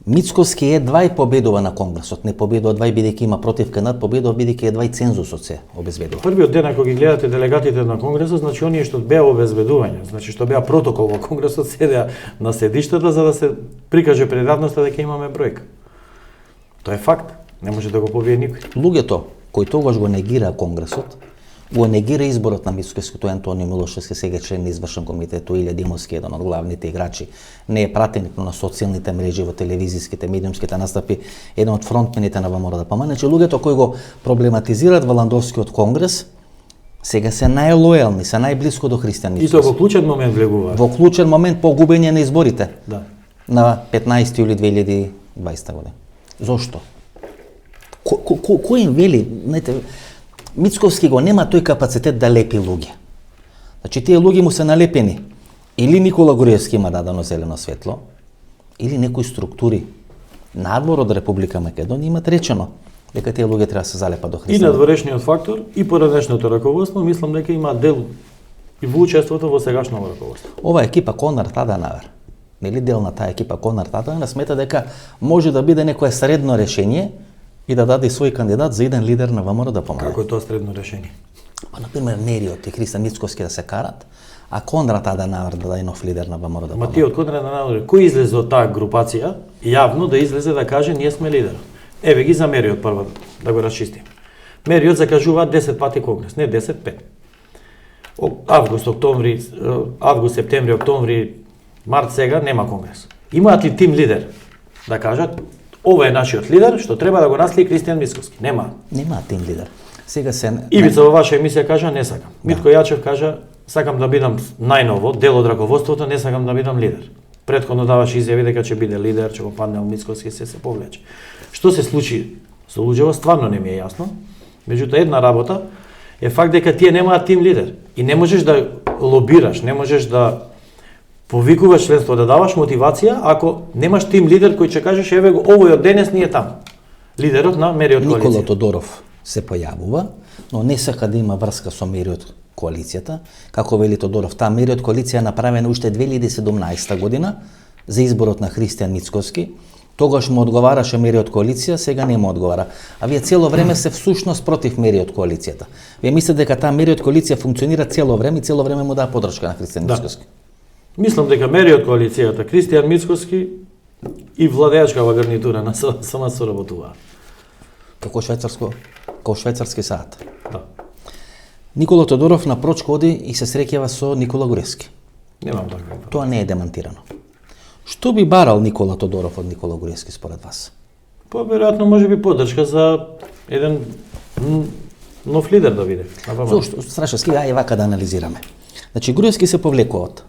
Мицкоски едва и победува на Конгресот, не победува едва и бидејќи има против кандидат, победува бидејќи едва и цензусот се обезбедува.
Првиот ден ако ги гледате делегатите на Конгресот, значи оние што беа обезбедување, значи што беа протокол во Конгресот, седеа на седиштата за да се прикаже пред јавноста дека имаме бројка. Тоа е факт, не може да го побие никој.
Луѓето кои тогаш го негира Конгресот, го негира изборот на Мицкоски, тој Антонио Милошевски, сега член на извршен комитет, тој Илја Димовски, еден од главните играчи, не е пратеник на социјалните мрежи, во телевизиските, медиумските настапи, еден од фронтмените на ВМРО ДПМН. Значи луѓето кои го проблематизираат Валандовскиот конгрес, сега се најлојални, се најблиско до Христијан Мицкоски.
И тоа во клучен момент влегуваат.
Во клучен момент по губење на изборите.
Да.
На 15 јули 2020 година. Зошто? Кој им вели, знаете, Мицкоски го нема тој капацитет да лепи луѓе. Значи тие луѓе му се налепени. Или Никола Груевски има дадено зелено светло, или некои структури надвор од Република Македонија имат речено дека тие луѓе треба да се залепат до Христијан.
И надворешниот фактор и поранешното раководство, мислам дека има дел и во учеството во сегашното раководство.
Ова екипа Конрад Аденауер, нели дел на таа екипа Конрад Аденауер, смета дека може да биде некое средно решение и да даде свој кандидат за еден лидер на ВМРО ДПМН.
Како е тоа средно решение?
Па, например, Нериот и Христијан Мицкоски да се карат, а Конрад Аденауер да даде нов лидер на ВМРО ДПМН.
Ма ти од Конрад Аденауер, кој излезе од таа групација, јавно да излезе да каже ние сме лидер? Еве ги за Мериот прво да го расчистим. Мериот закажува 10 пати конгрес, не 10, 5. Август, септември, октомври, март сега нема конгрес. Имаат ли тим лидер да кажат ова е нашиот лидер што треба да го наследи Христијан Мицкоски? Нема.
Нема тим лидер. Сега се
Ивица во ваша емисија кажа не сакам. Митко Јачев кажа сакам да бидам најново дел од раководството, не сакам да бидам лидер. Претходно даваше изјави дека ќе биде лидер, ќе го падне Мицкоски се повлече. Што се случи со луѓето стварно не ми е јасно. Меѓутоа една работа е факт дека тие немаат тим лидер и не можеш да лобираш, не можеш да повикуваш членство, да даваш мотивација ако немаш тим лидер кој ќе кажеш еве го овој од денес ние там. Лидерот на Мериот коалиција.
Никола Тодоров се појавува, но не сака да има врска со Мериот коалицијата. Како вели Тодоров, таа Мериот коалиција е направена уште 2017 година за изборот на Христијан Мицкоски. Тогаш му одговараше Мериот коалиција, сега не му одговара. А вие цело време се всушност против Мериот коалицијата. Вие мислите дека таа Мериот коалиција функционира цело време и цело време му даа подршка на Христијан Мицкоски.
Мислам дека Мериот коалицијата, Христијан Мицкоски и владеачкава гарнитура на СМС соработуваат.
Како швајцарски саат.
Да.
Никола Тодоров на прочка оди и се среќава со Никола Груевски.
Немам таква.
Тоа не е демантирано. Што би барал Никола Тодоров од Никола Груевски според вас?
Па веројатно можеби поддршка за еден нов лидер да биде.
Зошто? Страшевски, ај вака да анализираме. Значи Груевски се повлекува од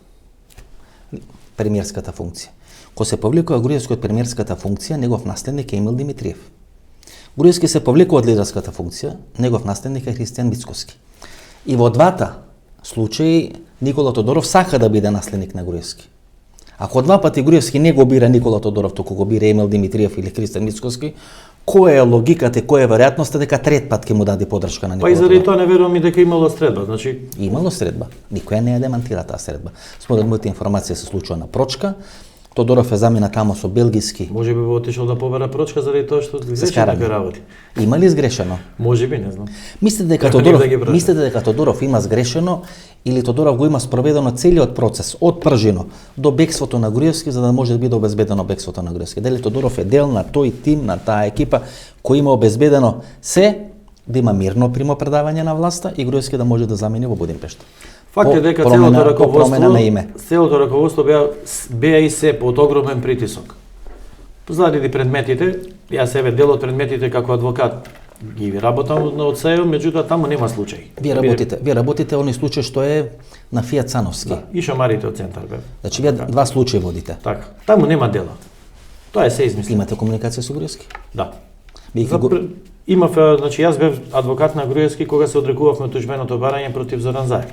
премиерската функција. Кога се повлекува Груевски од премиерската функција, негов наследник е Емил Димитриев. Груевски се повлекува од лидерската функција, негов наследник е Христијан Мицкоски. И во двата случаи Никола Тодоров сака да биде наследник на Груевски. Ако два пати Груевски не го бира Никола Тодоров, туку го бира Емил Димитриев или Христијан Мицкоски, која е логиката и која е веројатноста дека трет пат ќе му даде подршка на Никола
Тодоров? Па и заради
Тодоров?
тоа не верувам и дека имало средба, значи
Имало средба. Никоја не ја демантира таа средба. Според моите информации се случува на прочка. Тодоров е замина тамо со белгиски.
можеби би отишол да побара прочка заради тоа што греши некои работи.
Има ли сгрешено?
Можеби, не знам.
Мислите дека
Треба
Тодоров,
да ги прашам.
мислите дека Тодоров има сгрешено или Тодоров го има спроведено целиот процес од пржино до бегството на Груевски за да може да биде обезбедено бегството на Груевски? Дали Тодоров е дел на тој тим, на таа екипа кој има обезбедено се да има мирно примопредавање на власта и Груевски да може да замени во Будимпешта?
Факт е дека
по промена на име.
целото раководство беа и се под огромен притисок. Заради предметите, јас себе дел од предметите како адвокат ги работам на ОЦЕО, меѓутоа таму нема случај.
Вие работите оној случај што е на Фијат Сановски.
Да, и шамарите од центар бе.
Значи вие два случаи водите.
Така. Таму нема дела. Тоа е се измислено.
Имате комуникација со Груевски?
Да.
Имав,
значи јас бев адвокат на Груевски кога се одрекувавме тужбеното барање против Зоран Заев.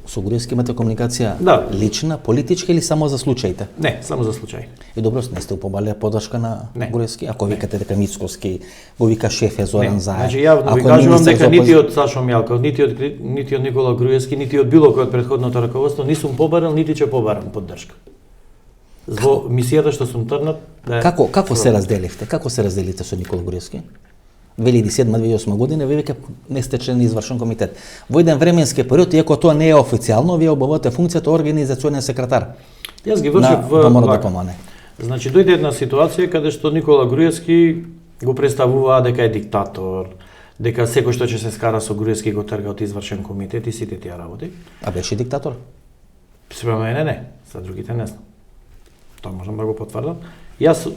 Со Груевски имате комуникација
Да.
лична, политичка или само за случаите?
Не, само за случај.
И добро, не сте упомалија поддршка на
Не.
Груевски? Ако викате дека Мицкоски го вика шеф е Зоран Заев.
Значи јавно ви кажувам дека нити од Сашо Мјалков, нити од Никола Груевски, нити од било кој од претходното раководство не сум побарал, нити ќе побарам поддршка. Во мисијата што сум трнат.
Како се разделивте? Како се разделите со Никола Груевски? 2007-2008 година вие веќе не сте член на извршен комитет. Во еден временски период, иако тоа не е официјално, вие обавате функцијата организационен секретар.
Јас ги вршив
во ДПМН.
Значи дојде една ситуација каде што Никола Груевски го представува дека е диктатор, дека секој што ќе се скара со Груевски го трга од извршен комитет и сите тие работи.
А беше диктатор?
Спрема мене не, за другите не знам. Тоа можам да го потврдам. Јас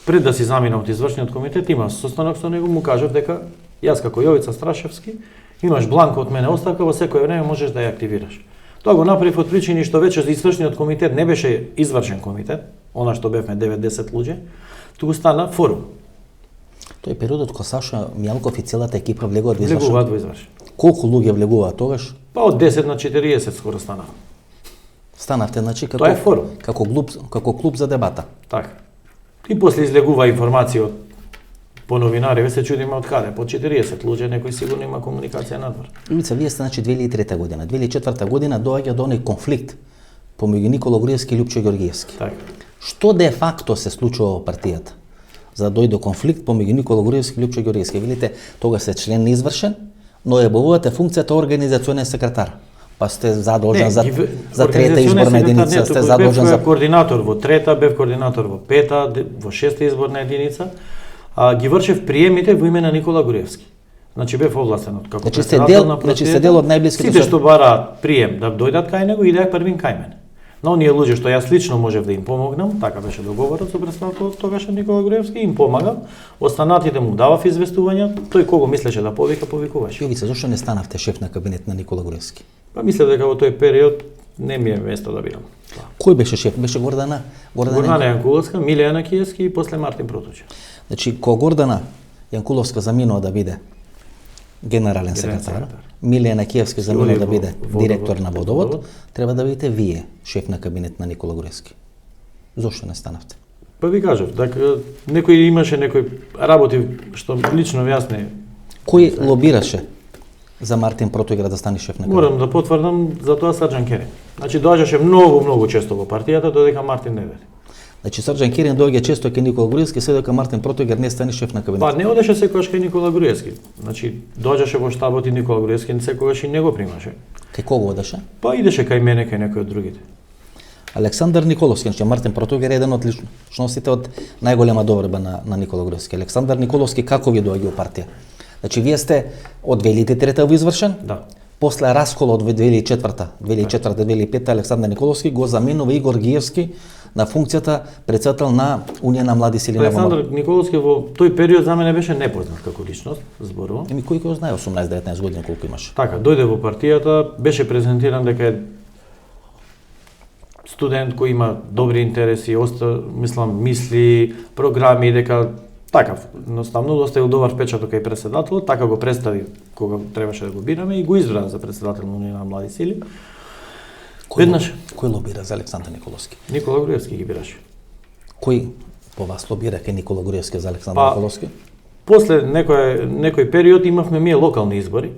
пред да си заминам од извршниот комитет, имав состанок со него, му кажав дека јас како Јовица Страшевски имаш бланко од мене оставка, во секое време можеш да ја активираш. Тоа го направив од причини што веќе извршниот комитет не беше извршен комитет, она што бевме 9-10 луѓе, туку стана форум.
Тој периодот кога Сашо Мјалков и целата екипа влегуваат во извршен.
Влегуваат во извршен.
Колку луѓе влегуваат тогаш?
Па од 10 на 40 скоро станаа.
Станавте, значи,
Тоа е форум.
Како клуб за дебата.
Така. И после излегува информација од по новинари, се чудиме од каде, по 40 луѓе, некој сигурно има комуникација надвор.
Луица, вие сте, значи, 2003 година. 2004 година доаѓа до оној конфликт помеѓу Никола Груевски и Лјупчо Ѓоргиевски.
Така.
Што де факто се случува во партијата? За да дојде до конфликт помеѓу Никола Груевски и Лјупчо Ѓоргиевски. Видите, тога сте член на извршен, но ја обавувате функцијата организационен секретар. Па сте задолжен за трета изборна единица, сте задолжен за
координатор во трета, бев координатор во пета, во шеста изборна единица, а ги вршев приемите во име на Никола Груевски. Значи бев овластен од како
председател на партијата. Значи сте дел од најблиските.
Сите што бараат прием да дојдат кај него, идеа првин кај мене. На оние луѓе што јас лично можев да им помогнам, така беше договорот со претседателот тогаш Никола Груевски, им помагам, останатите му давав известувања, тој кого мислеше да повика, повикуваше.
Јовица, зошто не станавте шеф на кабинет на Никола Груевски?
Па мислев дека во тој период не ми е место да бидам.
Кој беше шеф? Беше Гордана
Јанкуловска, Миле Јанакиевски и после Мартин Протучев.
Значи, кога Гордана Јанкуловска заминува да биде генерален секретар, Миле Јанакиевски заминува да биде директор на Водовод, треба да бидете вие шеф на кабинет на Никола Груевски. Зошто не станавте?
Па ви кажав, дека некој имаше некој работи што лично јас не.
Кој лобираше за Мартин Протујгер да стане шеф на кабинет?
Морам да потврдам за тоа Срđan Керин. Значи доаѓаше многу често во партијата додека Мартин не дојде.
Значи Срđan Керин доаѓа често кај Никола Груевски, се дека Мартин Протујгер не стане шеф на кабинет.
Па не одеше секогаш кај Никола Груевски. Значи доаѓаше во штабот и Никола Груевски секогаш и не го примаше.
Кај кого одеше?
Па идеше кај мене, кај некој од другите.
Александар Николовски, значи Мартин Протујгер е еден од личностите од најголема доверба на Никола Груевски. Александар Николовски како ви доаѓа во партија? Значи вие сте од 2003 во извршен?
Да.
После расколот во 2004-2005 Александар Николовски го заменува Игор Гиевски на функцијата председател на Унија на млади сили на
Александар Николовски во тој период за мене беше непознат како личност, зборувам.
Кој го знае 18-19 години колку имаш?
Така, дојде во партијата, беше презентиран дека е студент кој има добри интереси, мисли, програми, дека така, едноставно оставил добар впечаток кај претседателот, така го представи кога требаше да го бираме и го избра за претседател на Унија на млади сили.
Кој лобира за Александар Николовски?
Никола Груевски ги бираше.
Кој по вас лобира кај Никола Груевски за Александар Николовски?
После некој период имавме ние локални избори.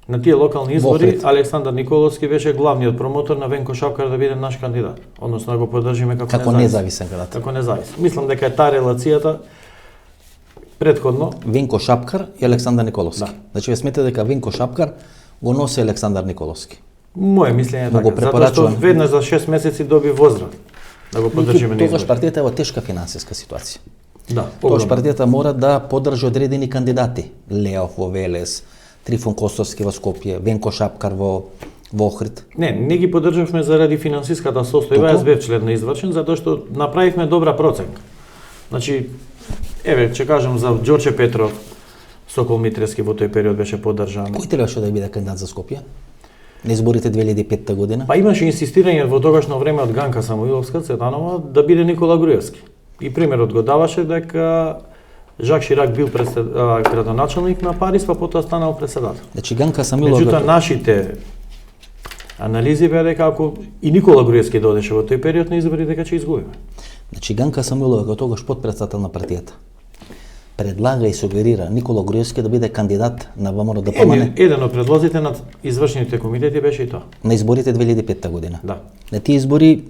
На тие локални избори Александар Николовски беше главниот промотор на Венко Шапкар да биде наш кандидат, односно да го поддржиме како
независен кандидат.
Како независен. Мислам дека е таа релацијата претходно
Венко Шапкар и Александар Николовски.
Да.
Значи ве сметате дека Венко Шапкар го носи Александар Николовски.
Моје мислење е така, затоа што веднаш за 6 месеци доби возраст да го поддржиме на избори.
Тогаш партијата е во тешка финансиска ситуација.
Да,
тогаш партијата мора да поддржи одредени кандидати. Леов во Велес, Трифон Костовски во Скопје, Венко Шапкар во Охрид.
Не ги поддржавме заради финансиската состојба, јас бев член на извршен, затоа што направивме добра проценка. Значи, еве, ќе кажам за Ѓорче Петров, Сокол Митрески во тој период беше поддржан.
Кој требаше да биде кандидат за Скопје? На изборите 2005 година?
Па имаше инсистирање во тогашно време од Ганка Самуиловска, Цветанова, да биде Никола Груевски. И примерот го даваше дека Жак Ширак бил градоначелник на Париз, па потоа станал председател.
Значи Ганка Самуилова...
Меѓутоа, нашите анализи беа дека ако и Никола Груевски додеше во тој период на избори, дека ќе изгубиме.
Значи Ганка Самуилова, како тогаш подпредседател на партијата, предлага и сугерира Никола Груевски да биде кандидат на ВМРО ДПМН.
Еден од предлозите на извршените комитети беше и тоа.
На изборите 2005 година.
Да.
На тие избори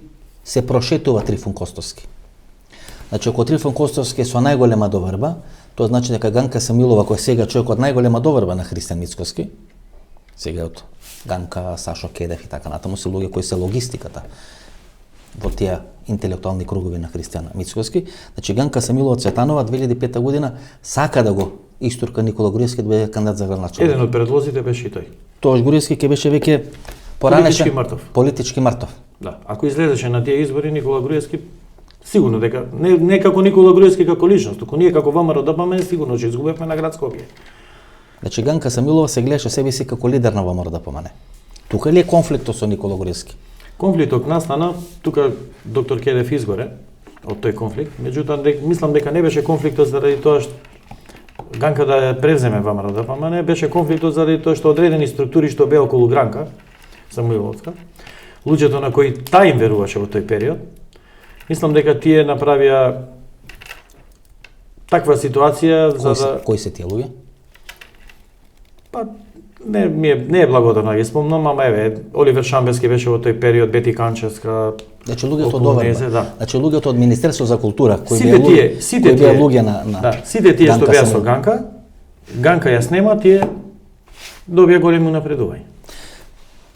се прошетува Трифон Костовски. Значи, ако Трифон Костовски со најголема доврба, тоа значи дека Ганка Самуилова, кој сега човекот најголема доврба на Христијан Мицкоски, сега од Ганка, Сашо Кедев и така натаму се луѓе кои се логистиката во тие интелектуални кругови на Христијан Мицкоски. Значи, Ганка Самуилова Цветанова 2005 година сака да го истурка Никола Груевски да биде кандидат за градоначелник.
Еден од предлозите беше и тој.
Тоаш Груевски ќе беше веќе поранешен политички мртов.
Да, ако излезеше на тие избори Никола Груевски, сигурно дека не како Никола Груевски како личност, туку ние како ВМРО ДПМН сигурно ќе изгубевме на град Скопје.
Значи Ганка Самуилова се гледаше себе си како лидер на ВМРО ДПМН. Тука ли е конфликтот со Никола Груевски?
Конфликтот настана, тука доктор Кедев изгоре од тој конфликт, меѓутоа мислам дека не беше конфликтот заради тоа што Ганка да ја превземе ВМРО ДПМН, беше конфликтот заради тоа што одредени структури што беа околу Ганка Самуиловска, луѓето на кои тај им веруваше во тој период, мислам дека тие направија таква ситуација за да...
Кои се тие луѓе?
Па, не е благодарно да ги спомнам, ама еве, Оливер Шамбески беше во тој период, Бети Канчевска.
Значи луѓето од Оврба,
да.
Значи луѓето од Министерство за култура, кои
беа
луѓе на
да, сите тие што беа со Ганка, Ганка ја снема, тие добија големо напредување.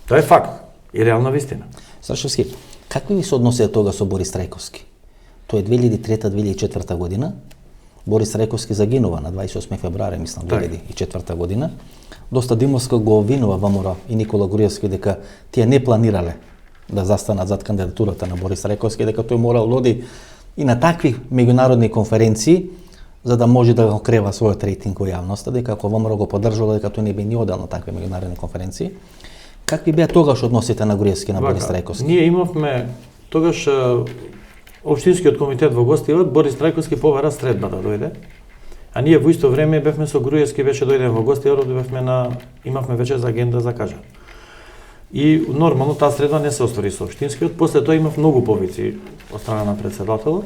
Тоа е факт и реална вистина.
Страшевски, какви ви се односија тога со Борис Трајковски? Тоа е 2003-2004 година. Борис Трајковски загинува на 28 февруари, мислам, 2004 година. Доста Димовска го обвинува ВМРО и Никола Груевски дека тие не планирале да застанат зад кандидатурата на Борис Трајковски, дека тој морал да оди и на такви меѓународни конференции за да може да го крева својот рейтинг во јавноста, дека ако ВМРО го поддржува, дека тој не би ни одел на такви меѓународни конференции. Какви беа тогаш односите на Груевски на Борис Трајковски?
Ние имавме тогаш Општинскиот комитет во гостивот, Борис Трајковски побара средба да дојде. А ние во исто време бевме со Груевски, беше дојден во гостивот, имавме вече за агенда закажан. И нормално таа средба не се оствари со Општинскиот, после тоа имав многу повици од страна на председателот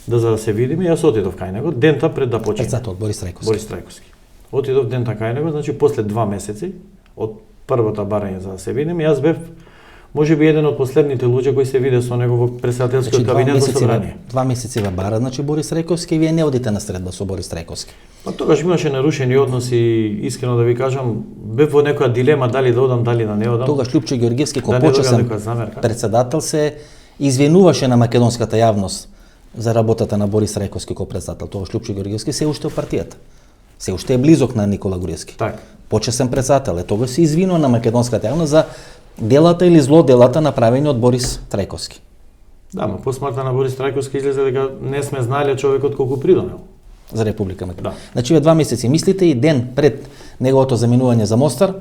да се видиме. Јас отидов кај него дента пред да почне.
Председател Борис Трајковски.
Борис Трајковски. Отидов дента кај него, значи после 2 месеци од првото барање за да се видиме, јас бев можеби еден од последните луѓе кои се виде со него во претседателскиот кабинет во собрание.
2 месеци во бара, значи Борис Трајковски, вие не одите на средба со Борис Трајковски.
Па тогаш имаше нарушени односи, искрено да ви кажам, бев во некоја дилема дали да одам, дали да не одам.
Тогаш Лјупчо Ѓоргиевски, кој почесен председател, се извинуваше на македонската јавност за работата на Борис Трајковски како председател. Тогаш Лјупчо Ѓоргиевски се уште во партијата. Се уште е близок на Никола Груевски.
Так.
Почесен председател. Тогаш се извинува на македонската јавност за делата или злоделата направени од Борис Трајковски.
Да, но по смртта на Борис Трајковски излезе дека не сме знаеле човекот колку придонел
за Република Македонија. Да. Значи ве 2 месеци мислите и ден пред неговото заминување за Мостар,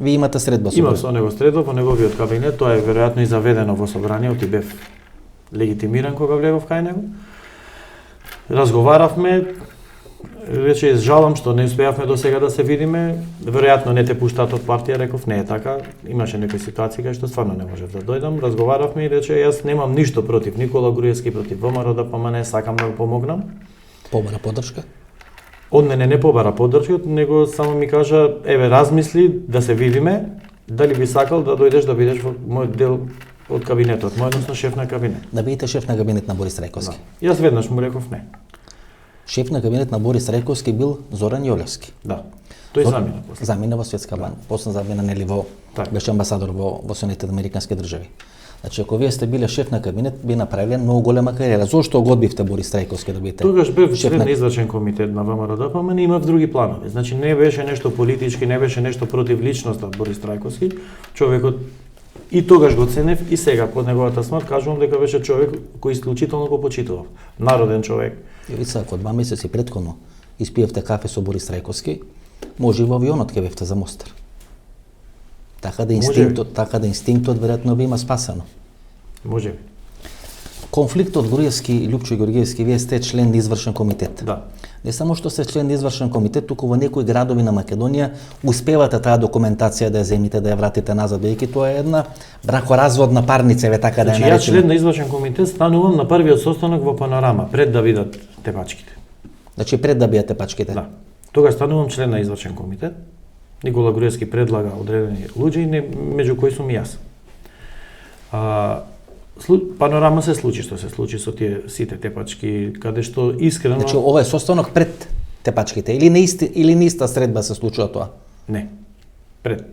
ви имате средба со него.
Имав со него средба во неговиот кабинет, тоа е веројатно и заведено во собранието и бев легитимиран кога влегов кај него. Разговаравме, рече жалам што не успеавме до сега да се видиме, веројатно не те пуштаат од партија, реков не е така, имаше некои ситуации кај што стварно не можев да дојдам, разговаравме и рече јас немам ништо против Никола Груевски, против ВМРО ДПМН, сакам да го помогнам.
Побара поддршка?
Од мене не побара поддршка, него само ми кажа, еве размисли да се видиме, дали би сакал да дојдеш да бидеш во мојот дел од кабинетот, односно шеф на кабинет.
Да бидете шеф на кабинет на Борис Трајковски.
Да. Јас веднаш му реков не.
Шеф на кабинет на Борис Трајковски бил Зоран Јолевски.
Да. Тој замина после.
Замина во Светска банка, после замина нели во беше амбасадор во Соединетите американски држави. Значи, ако вие сте биле шеф на кабинет, би направиле многу голема кариера. Зошто го одбивте Борис Трајковски да бидете?
Тогаш бев
шеф
член на извршен комитет на ВМРО-ДП, ама не имав други планови. Значи не беше нешто политички, не беше нешто против личноста Борис Трајковски. Човекот и тогаш го ценев и сега под неговата смрт кажувам дека беше човек кој исклучително го почитував. Народен човек.
Јовица, ако 2 месеци претходно испиевте кафе со Борис Трајковски, може и во авионот ке бевте за Мостар. Така да инстинктот веројатно би има спасено.
Може.
Конфликтот Груевски и Лјупчо Ѓорѓиевски, вие сте член на извршен комитет.
Да.
Не само што сте член на извршен комитет, туку во некои градови на Македонија успевате таа документација да ја земите, да ја вратите назад, бидејќи тоа е една бракоразводна парница, ве така да ја
Значи, јас
наречеме.
член на извршен комитет станувам на првиот состанок во Панорама, пред да видат тепачките.
Значи пред да биете пачките.
Да. Тогаш станувам член на извршен комитет. Никола Груевски предлага одредени луѓе, меѓу кои сум и јас. Панорама се случи што се случи со тие сите тепачки, каде што искрено...
Значи ова е состанок пред тепачките или на иста средба се случува тоа?
Не. Пред.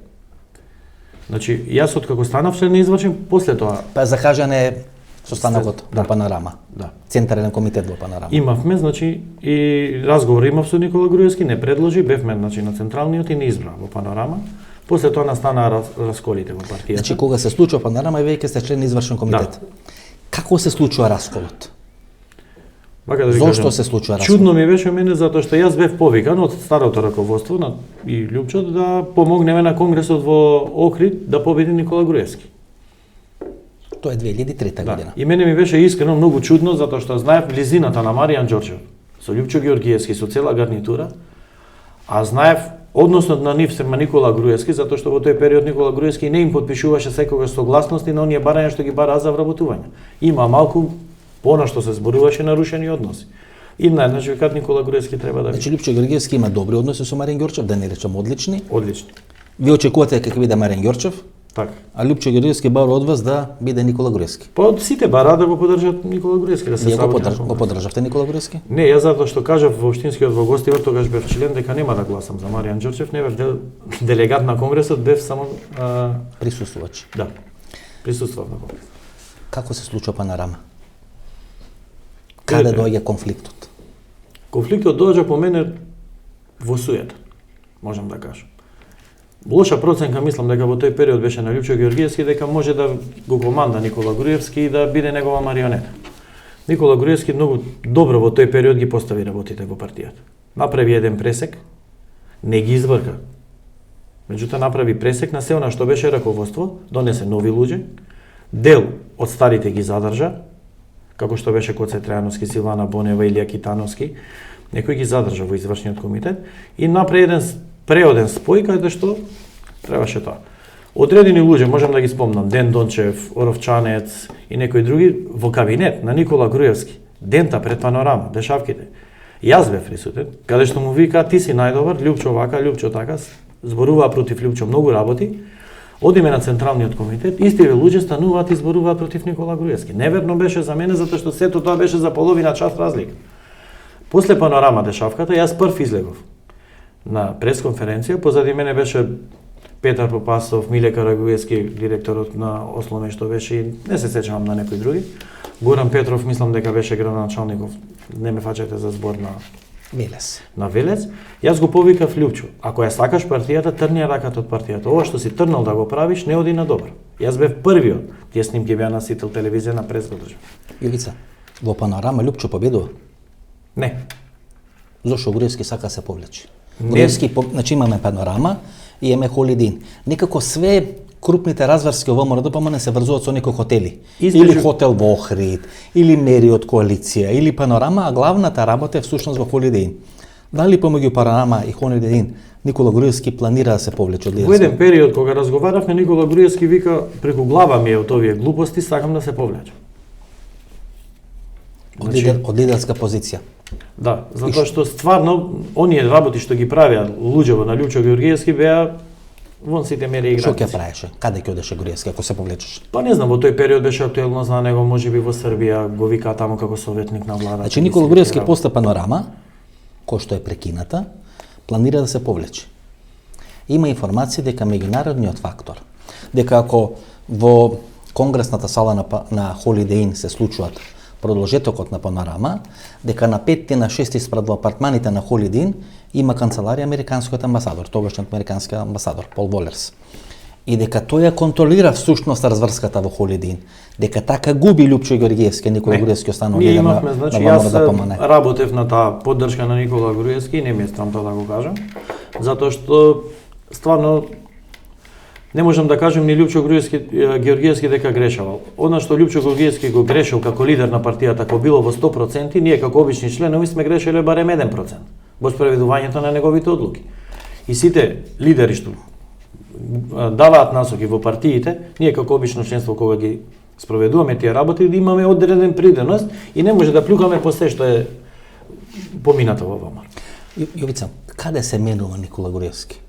Значи, јас откако станав член на извршен, после тоа...
Па закажан е состанокот
Да.
во Панорама.
Да.
Централен комитет во Панорама.
Имавме, значи, и разговор имав со Никола Груевски, не предложи, бевме, значи, на централниот и не избра во Панорама. После тоа настанаа расколите во партијата.
Значи кога се случува Панорама, веќе сте член на извршен комитет. Како се случува расколот?
Бака да ви
Зошто
кажам,
се случува расколот?
Чудно ми беше мене затоа што јас бев повикан од старото раководство на и Лјупчо да помогнеме на конгресот во Охрид да победи Никола Груевски.
Тоа е 2003
Да.
година.
И мене ми беше искрено многу чудно затоа што знаев близината на Маријан Ѓорđев со Лјупчо Ѓорѓиевски, со цела гарнитура, а знаев односот на нив према Никола Груевски, затоа што во тој период Никола Груевски не им подпишуваше секогаш согласности на оние барања што ги бараа за вработување. Има малку она што се зборуваше нарушени односи. И најднаш викаат Никола Груевски треба да
Значи Лјупчо Ѓорѓиевски има добри односи со Маријан Ѓорчев, да не речем одлични.
одлични.
Вие очекувате како биде Маријан Ѓорчев,
Така.
а Лјупчо Ѓорѓиевски бара од вас да биде Никола Груевски.
Па од сите бараа да го поддржат Никола Груевски да се
Вие
сработи.
го поддржавте Никола Груевски?
Не, јас затоа што кажав во општинскиот во Гостивар, тогаш бев член дека нема да гласам за Маријан Ѓорчев, не бев делегат на конгресот, бев само
Присуствувач.
да. Присуствував на конгрес.
Како се случува Панорама? Каде доаѓа конфликтот?
Конфликтот доаѓа по мене во суета, можам да кажам. Лоша проценка мислам дека во тој период беше на Лјупчо Ѓорѓиевски дека може да го команда Никола Груевски и да биде негова марионета. Никола Груевски многу добро во тој период ги постави работите во партијата. Направи еден пресек, не ги изврка. Меѓутоа направи пресек на се она што беше раководство, донесе нови луѓе, дел од старите ги задржа, како што беше Коце Трајановски, Силвана Бонева, Илија Китановски, некој ги задржа во извршниот комитет и направи еден преоден спој каде што требаше тоа. Одредени луѓе, можам да ги спомнам, Ден Дончев, Оровчанец и некои други во кабинет на Никола Груевски, дента пред Панорама, дешавките. Јас бев присутен, каде што му вика ти си најдобар, Лјупчо вака, Лјупчо така, зборуваа против Лјупчо многу работи. Одиме на централниот комитет, истите луѓе стануваат и зборуваат против Никола Груевски. Неверно беше за мене затоа што сето тоа беше за половина час разлика. После Панорама дешавката, јас прв излегов на пресконференција, позади мене беше Петар Попасов, Миле Карагуевски, директорот на Осломе што беше, и не се сеќавам на некој други. Горан Петров, мислам дека беше градоначалников, не ме фаќате за збор на Велес. Јас го повикав Лјупчо, ако ја сакаш партијата, трни ја раката од партијата. Ова што си трнал да го правиш, не оди на добро. Јас бев првиот, тие снимки беа на Сител телевизија на прес го држав.
Јовица, во Панорама Лјупчо победува?
Не.
Зошто Груевски сака се повлечи?
Не.
Груевски, значи имаме Панорама и имаме Холидин. Некако све крупните разврски во ВМРО не се врзуваат со некои хотели. Или хотел во Охрид, или Мериот коалиција, или Панорама, а главната работа е всушност во Холидин. Дали помеѓу Панорама и Холидин Никола Груевски планира да се повлече од
Во еден период кога разговаравме, Никола Груевски вика преку глава ми е од овие глупости, сакам да се повлечам.
Од лидерска позиција.
Да, затоа што стварно оние работи што ги правеа луѓето на Лјупчо Ѓорѓиевски беа вон сите мери
Што
играчи.
ќе правеше? Каде ќе одеше Груевски ако се повлечеш?
Па не знам, во тој период беше актуелно за него, можеби во Србија, го викаа таму како советник на владата.
Значи Никола Груевски после Панорама, кој што е прекината, планира да се повлече. Има информација дека меѓународниот фактор, дека ако во конгресната сала на Holiday Inn се случуваат продолжетокот на Панорама, дека на 5 на 6 спред во апартманите на Holiday Inn има канцеларија американскиот амбасадор, тогашниот американски амбасадор Пол Волерс. И дека тој ја контролира всушност разврската во Holiday Inn, дека така губи Лјупчо Георгиевски, Никола Груевски останал
Ние
лидер
имавме,
на
значи,
ВМРО
јас
ДПМН.
работев на таа поддршка на Никола Груевски, не ми е страм тоа да го кажам, затоа што стварно не можам да кажам ни Лјупчо Георгиевски дека грешавал. Она што Лјупчо Георгиевски го грешил како лидер на партијата, ако било во 100%, ние како обични членови сме грешеле барем 1% во спроведувањето на неговите одлуки. И сите лидери што даваат насоки во партиите, ние како обично членство кога ги спроведуваме тие работи, да имаме одреден приденост и не може да плюкаме по се што е поминато во ВМРО.
Јовица, каде се менува Никола Груевски?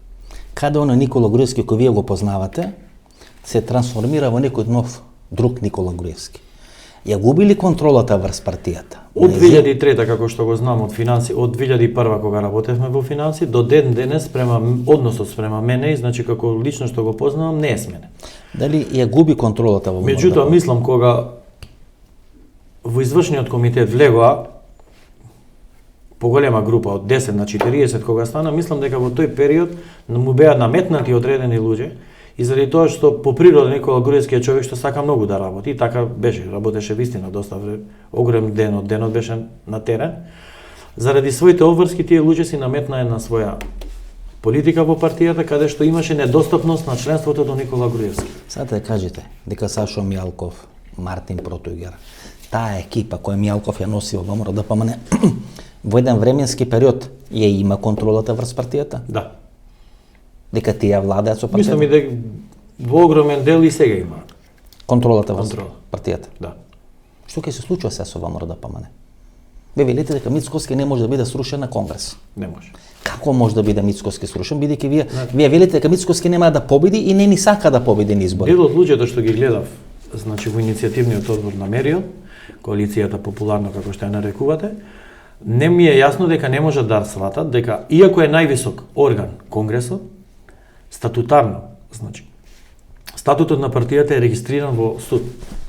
Каде оној Никола Груевски кој вие го познавате се трансформира во некој нов друг Никола Груевски? Ја губи ли контролата врз партијата?
Од 2003 како што го знам од финанси, од 2001 кога работевме во финанси, до ден денес односот спрема мене, значи како лично што го познавам, не е сменен.
Дали ја губи контролата во ВМРО?
Меѓутоа мислам кога во извршниот комитет влегоа поголема група од 10 на 40 кога стана, мислам дека во тој период му беа наметнати одредени луѓе и заради тоа што по природа Никола Груевски е човек што сака многу да работи, и така беше, работеше вистина доста огромен ден од денот беше на терен. Заради своите обврски тие луѓе си наметнаа една своја политика во партијата каде што имаше недостапност на членството до Никола Груевски.
Сега да кажете дека Сашо Мјалков, Мартин Протујгер, таа екипа која Мјалков ја носи во ВМРО ДПМН во еден временски период ја има контролата врз партијата?
Да.
Дека тие владеат со партијата?
Мислам и дека во огромен дел и сега има
Контролата врз
контрол.
партијата?
Да.
Што ќе се случува сега со ВМРО ДПМН? Ве велите дека Мицкоски не може да биде срушен на Конгрес.
Не може.
Како може да биде Мицкоски срушен, бидејќи вие велите дека Мицкоски нема да победи и не ни сака да победи на избори?
Дел од луѓето што ги гледав, значи во иницијативниот одбор на Мерио, коалицијата популарно како што ја нарекувате, не ми е јасно дека не можат да сватат дека иако е највисок орган Конгресот, статутарно, значи статутот на партијата е регистриран во суд.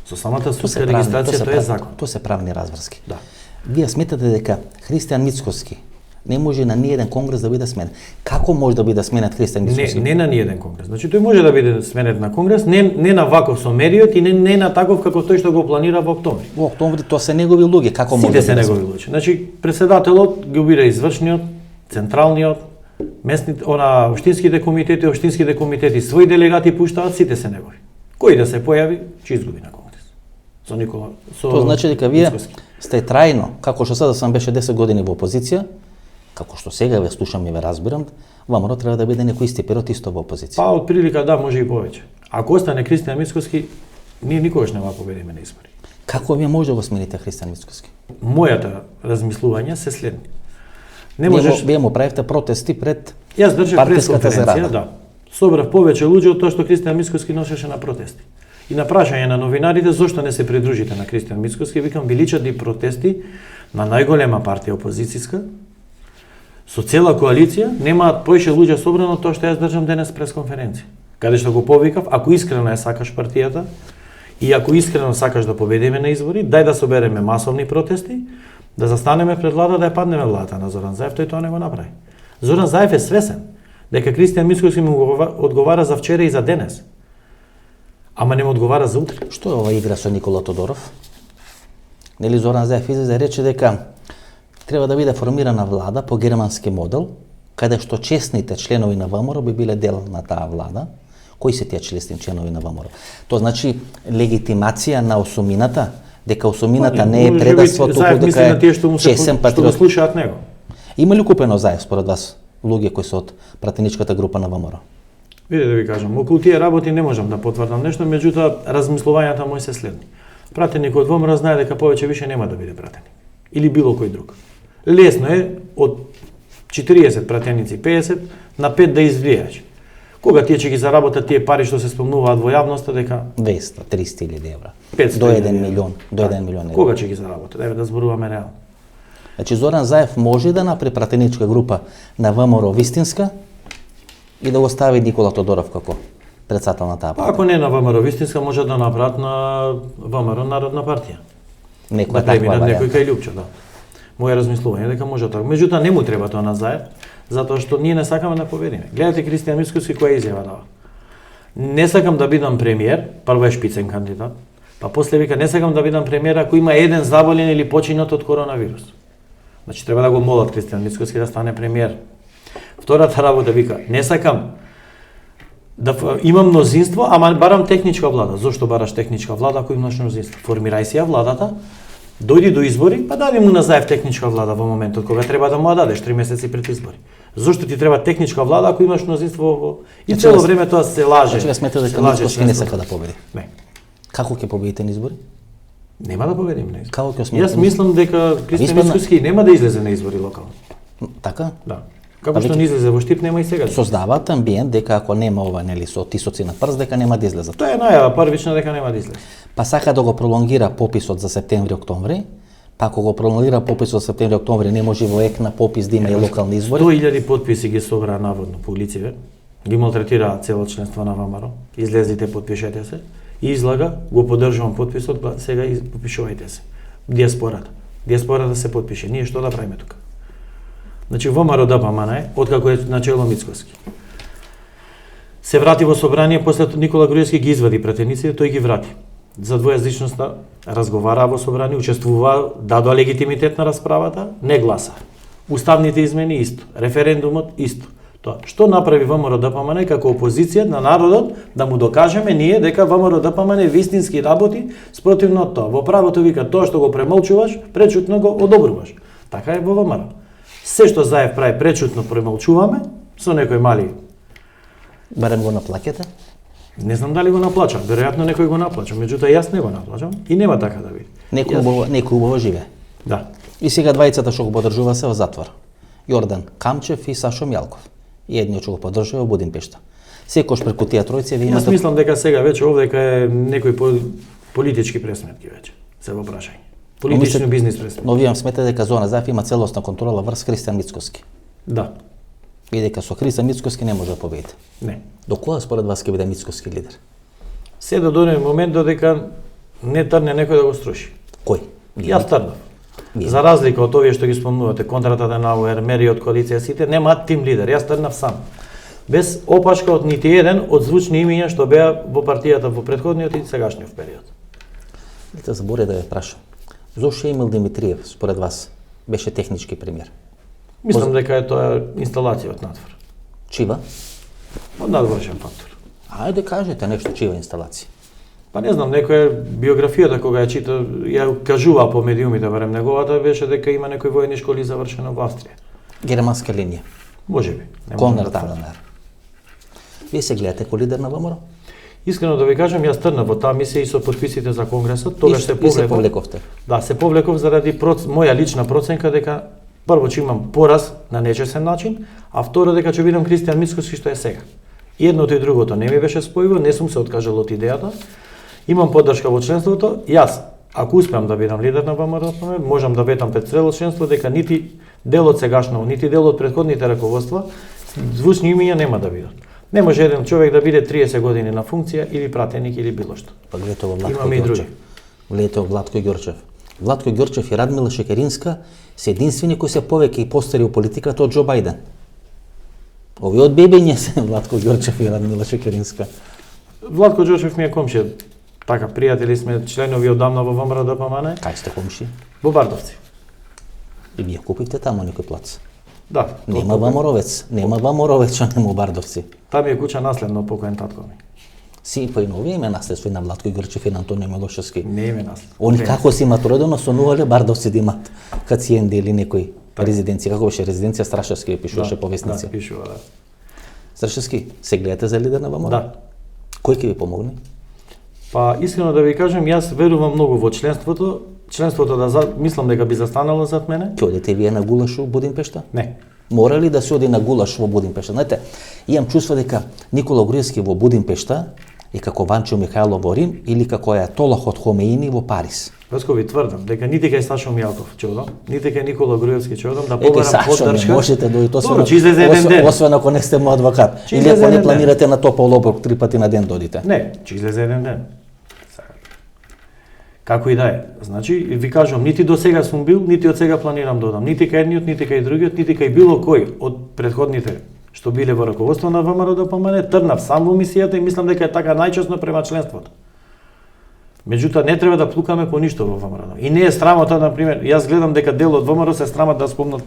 Со самата судска регистрација тоа е закон.
Тоа се правни разврски.
Да.
Вие сметате дека Христијан Мицкоски не може на ниеден конгрес да биде сменет. Како може да биде сменет Христијан Мицкоски?
Не на ниеден конгрес. Значи тој може да биде сменет на конгрес, не на ваков со Мериот и не на таков како тој што го планира во октомври.
Во октомври тоа се негови луѓе, како може
Сите
да
се
биде
негови луѓе. Значи претседателот ги бира извршниот, централниот, местните, општинските комитети своји делегати пуштаат, сите се негови. Кој да се појави, ќе изгуби на конгрес. Со Никола,
Тоа значи дека вие
Мицкоски.
сте трајно, како што сега сам беше 10 години во опозиција, како што сега ве слушам и ве разбирам, ВМРО треба да биде некој исти период исто во опозиција.
Па од прилика да, може и повеќе. Ако остане Христијан Мицкоски, ние никогаш нема победиме на избори.
Како вие може да го смените Христијан Мицкоски?
Мојата размислувања се следни. Не
Вие
можеш.
вие му правите протести пред
Јас држав
партиската
пресконференција,
зарада.
да. Собрав повеќе луѓе од тоа што Христијан Мицкоски носеше на протести. И на прашање на новинарите зошто не се придружите на Христијан Мицкоски, викам ви личат и протести на најголема партија опозицијска со цела коалиција, немаат поише луѓе собрано тоа што јас држам денес пресконференција. Каде што го повикав, ако искрено ја сакаш партијата и ако искрено сакаш да победиме на избори, дај да собереме масовни протести, да застанеме пред влада да ја паднеме владата на Зоран Заев, тој тоа не го направи. Зоран Заев е свесен дека Христијан Мицкоски му одговара за вчера и за денес. Ама не му одговара за утре.
Што е ова игра со Никола Тодоров? Нели Зоран Заев излезе рече дека треба да биде формирана влада по германски модел, каде што чесните членови на ВМРО би биле дел на таа влада. Кои се тие чесни членови на ВМРО? Тоа значи легитимација на осумината, дека осумината не е предавство, туку дека е чесен
Што го
патриот.
слушаат него.
Има ли купено Заев според вас луѓе кои се од пратеничката група на ВМРО?
Виде да ви кажам, околу тие работи не можам да потврдам нешто, меѓутоа размислувањата мои се следни. Пратеникот во ВМРО знае дека повеќе више нема да биде пратеник или било кој друг. Лесно е од 40 пратеници, 50 на 5 да извлиеш. Кога тие ќе ги заработат тие пари што се спомнуваат во јавноста дека
200, 300.000 евра.
500
До 1
евра.
милион, до 1 милион евра.
кога ќе ги заработат? Еве да зборуваме реално.
Значи Зоран Заев може да направи пратеничка група на ВМРО вистинска и да го стави Никола Тодоров како председател
Па ако не на ВМРО вистинска, може да направат на ВМРО Народна партија.
Некоја
Да преминат
таква
некој кај Лјупчо, да. Моје размислување дека може така. Меѓутоа не му треба тоа на Заев, затоа што ние не сакаме да победиме. Гледате Кристијан Мицкоски која изјава дава. Не сакам да бидам премиер, прво е шпицен кандидат, па после вика не сакам да бидам премиер ако има еден заболен или починат од коронавирус. Значи треба да го молат Кристијан Мицкоски да стане премиер. Втората работа вика не сакам да имам мнозинство, ама барам техничка влада. Зошто бараш техничка влада ако имаш мнозинство? Формирај си ја владата, дојди до избори, па дади му на Заев техничка влада во моментот кога треба да му ја дадеш 3 месеци пред избори. Зошто ти треба техничка влада ако имаш мнозинство и цело време тоа се лаже.
Значи смета дека Мицкоски не сака да победи.
Не.
Како ќе победите на избори?
Нема да победим на избори.
Како ќе осмислите?
Јас мислам дека Кристијан Мицкоски нема да излезе на избори локално.
Така?
Да. Како што не излезе во Штип, нема и сега.
Создаваат амбиент дека ако нема ова нели со тисоци на прст дека нема да излезат.
Тоа е најава првично дека нема да излезе.
Па сака да го пролонгира пописот за септември-октомври, па ако го пролонгира пописот за септември-октомври не може во ек на попис да има и локални избори.
100.000 потписи ги собраа наводно по улиците, ги малтретираа цело членство на ВМРО, излезите, подпишете се, и излага, го поддржувам потписот, сега попишувајте се. Диаспората. Диаспората се подпише. Ние што да правиме тука? Значи ВМРО ДПМН откако е начело Мицкоски. Се врати во собрание, после Никола Груевски ги извади претениците, тој ги врати. За двојазичноста разговараа во собрание, учествуваа, дадоа легитимитет на расправата, не гласа. Уставните измени исто, референдумот исто. Тоа што направи ВМРО ДПМН како опозиција на народот да му докажеме ние дека ВМРО ДПМН вистински работи спротивно од тоа. Во правото вика тоа што го премолчуваш, пречутно го одобруваш. Така е во ВМРО. Се што Заев прави пречутно премолчуваме со некои мали.
Барем го наплаќате?
Не знам дали го наплачам, веројатно некој го наплача, меѓутоа јас не го наплачам и нема така да биде.
Некој убаво живее.
Да.
И сега двајцата што го поддржува се во затвор. Јордан Камчев и Сашо Мјалков. И едниот што го поддржува во Будимпешта. Секош преку тие тројци ви
Јас
имате.
мислам дека сега веќе овдека е некои политички пресметки веќе се во прашање. Политични бизнис пресметки.
Но вие смете дека Зона Заев има целосна контрола врз Кристијан Мицкоски.
Да.
И дека со Кристијан Мицкоски не може да победите.
Не.
До кога според вас ќе биде Мицкоски лидер?
Се да дојде момент додека не трне некој да го струши.
Кој?
Јас трнав.
Вие.
За разлика од овие што ги спомнувате, контрата на НАУЕР, мери од коалиција сите, немаат тим лидер. Јас трнав сам. Без опашка од нити еден од звучни имиња што беа во партијата во претходниот и сегашниот период.
Те заборя да ве прашам. Зошто Емил Димитриев, според вас, беше технички премиер?
Мислам дека е тоа инсталација од надвор.
Чива?
Од надворешен фактор.
Ајде кажете нешто чива инсталација.
Па не знам, некоја биографијата кога ја чита, ја кажува по медиумите, барем неговата, беше дека има некои војни школи завршено во Австрија.
Германска линија.
Можеби.
Конрад Аденауер. Вие се гледате ко лидер на ВМРО?
Искрено да ви кажам, јас трнав во таа мисија и со подписите за Конгресот, тогаш се
И се
повлеков.
повлековте.
Да, се повлеков заради моја лична проценка дека прво ќе имам пораз на нечесен начин, а второ дека ќе видам Кристијан Мицкоски што е сега. И едното и другото не ми беше спојиво, не сум се откажал од идејата. Имам поддршка во членството. Јас, ако успеам да бидам лидер на ВМРО, можам да ветам пред цело членство дека нити дел од сегашно, нити дел од претходните раководства звучни имиња нема да бидат. Не може еден човек да биде 30 години на функција или пратеник или било што.
Па гледате во Владко
Имаме и други.
Ѓорчев. Гледате во Владко Ѓорчев. Владко Ѓорчев и Радмила Шекеринска се единствени кои се повеќе и постари во политиката од Џо Бајден. Овие од бебење се Владко Ѓорчев и Радмила Шекеринска.
Владко Ѓорчев ми е комшија. Така, пријатели сме, членови одамна во ВМРО ДПМН,
Кај сте комши?
во Бардовци.
И вие купивте таму некој плац.
Да.
Нема ВМРО-вец, нема ВМРО-вец што нема у Бардовци.
Таа ми е куќа наследно од покоен татко ми.
Си по иновија име наследство и на Владко Ѓорчев и на Антонио Милошевски.
Не име наследно.
Они како си имат уредено сонувале Бардовци да имат хациенди или некој резиденција. Како беше резиденција Страшевски пишуваше повесници.
Да, пишува, да.
Страшевски, се гледате за лидер на ВМРО?
Да.
Кој ќе ви помогне?
Па искрено да ви кажам, јас верувам многу во членството. Членството мислам дека би застанало зад мене.
Ќе одите вие на гулаш во Будимпешта?
Не.
Мора ли да се оди на гулаш во Будимпешта? Знаете, имам чувство дека Никола Груевски во Будимпешта и како Ванчо Михајлов во Рим или како Ајатолах од Хомеини во Париз.
Веско ви тврдам дека нити кај Сашо Мијалков ќе одам, нити кај Никола Груевски ќе одам да
Кај
побарам
Сашо не
поддршка.
можете да дојдете,
Добро, ќе излезе еден ден.
освен ако не сте му адвокат.
Ќе
Или
излезе
ако не
еден ден.
планирате на топол оброк 3 пати на ден додите.
Не, ќе излезе еден ден. Како и да е. Значи, ви кажувам, нити до сега сум бил, нити од сега планирам да одам. Нити кај едниот, нити кај другиот, нити кај било кој од предходните што биле во раководство на ВМРО ДПМН, трнав сам во мисијата и мислам дека е така најчесно према членството. Меѓутоа не треба да плукаме по ништо во ВМРО. И не е срамота, на пример, јас гледам дека дел од ВМРО се срамат да спомнат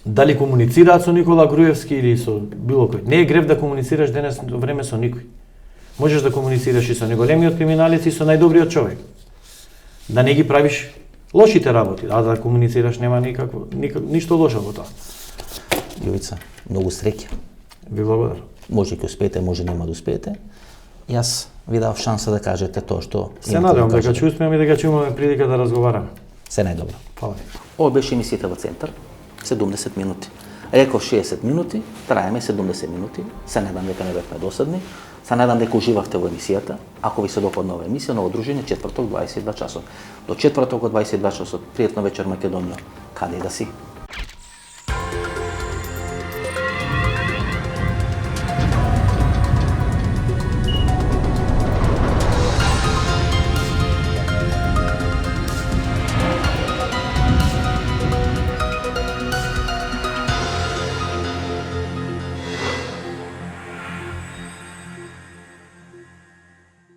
дали комуницираат со Никола Груевски или со било кој. Не е грев да комуницираш денес време со никој. Можеш да комуницираш и со најголемиот криминалец и со најдобриот човек. Да не ги правиш лошите работи, а да комуницираш нема ништо лошо во тоа.
Јовица, многу среќа.
Ви благодарам.
Може ќе успеете, може нема да успеете. Јас ви дав шанса да кажете тоа што
Се
имате
надевам
да
дека
кажете.
ќе успееме и дека ќе имаме прилика да разговараме.
Се најдобро.
Фала.
Ова беше емисијата во Центар, 70 минути. Реков 60 минути, траеме 70 минути. Се надам дека не бевме досадни. Се надам дека уживавте во емисијата. Ако ви се допадна ова емисија, ново дружење, четврток 22 часот. До четврток од 22 часот, пријатно вечер Македонија. Каде и да си?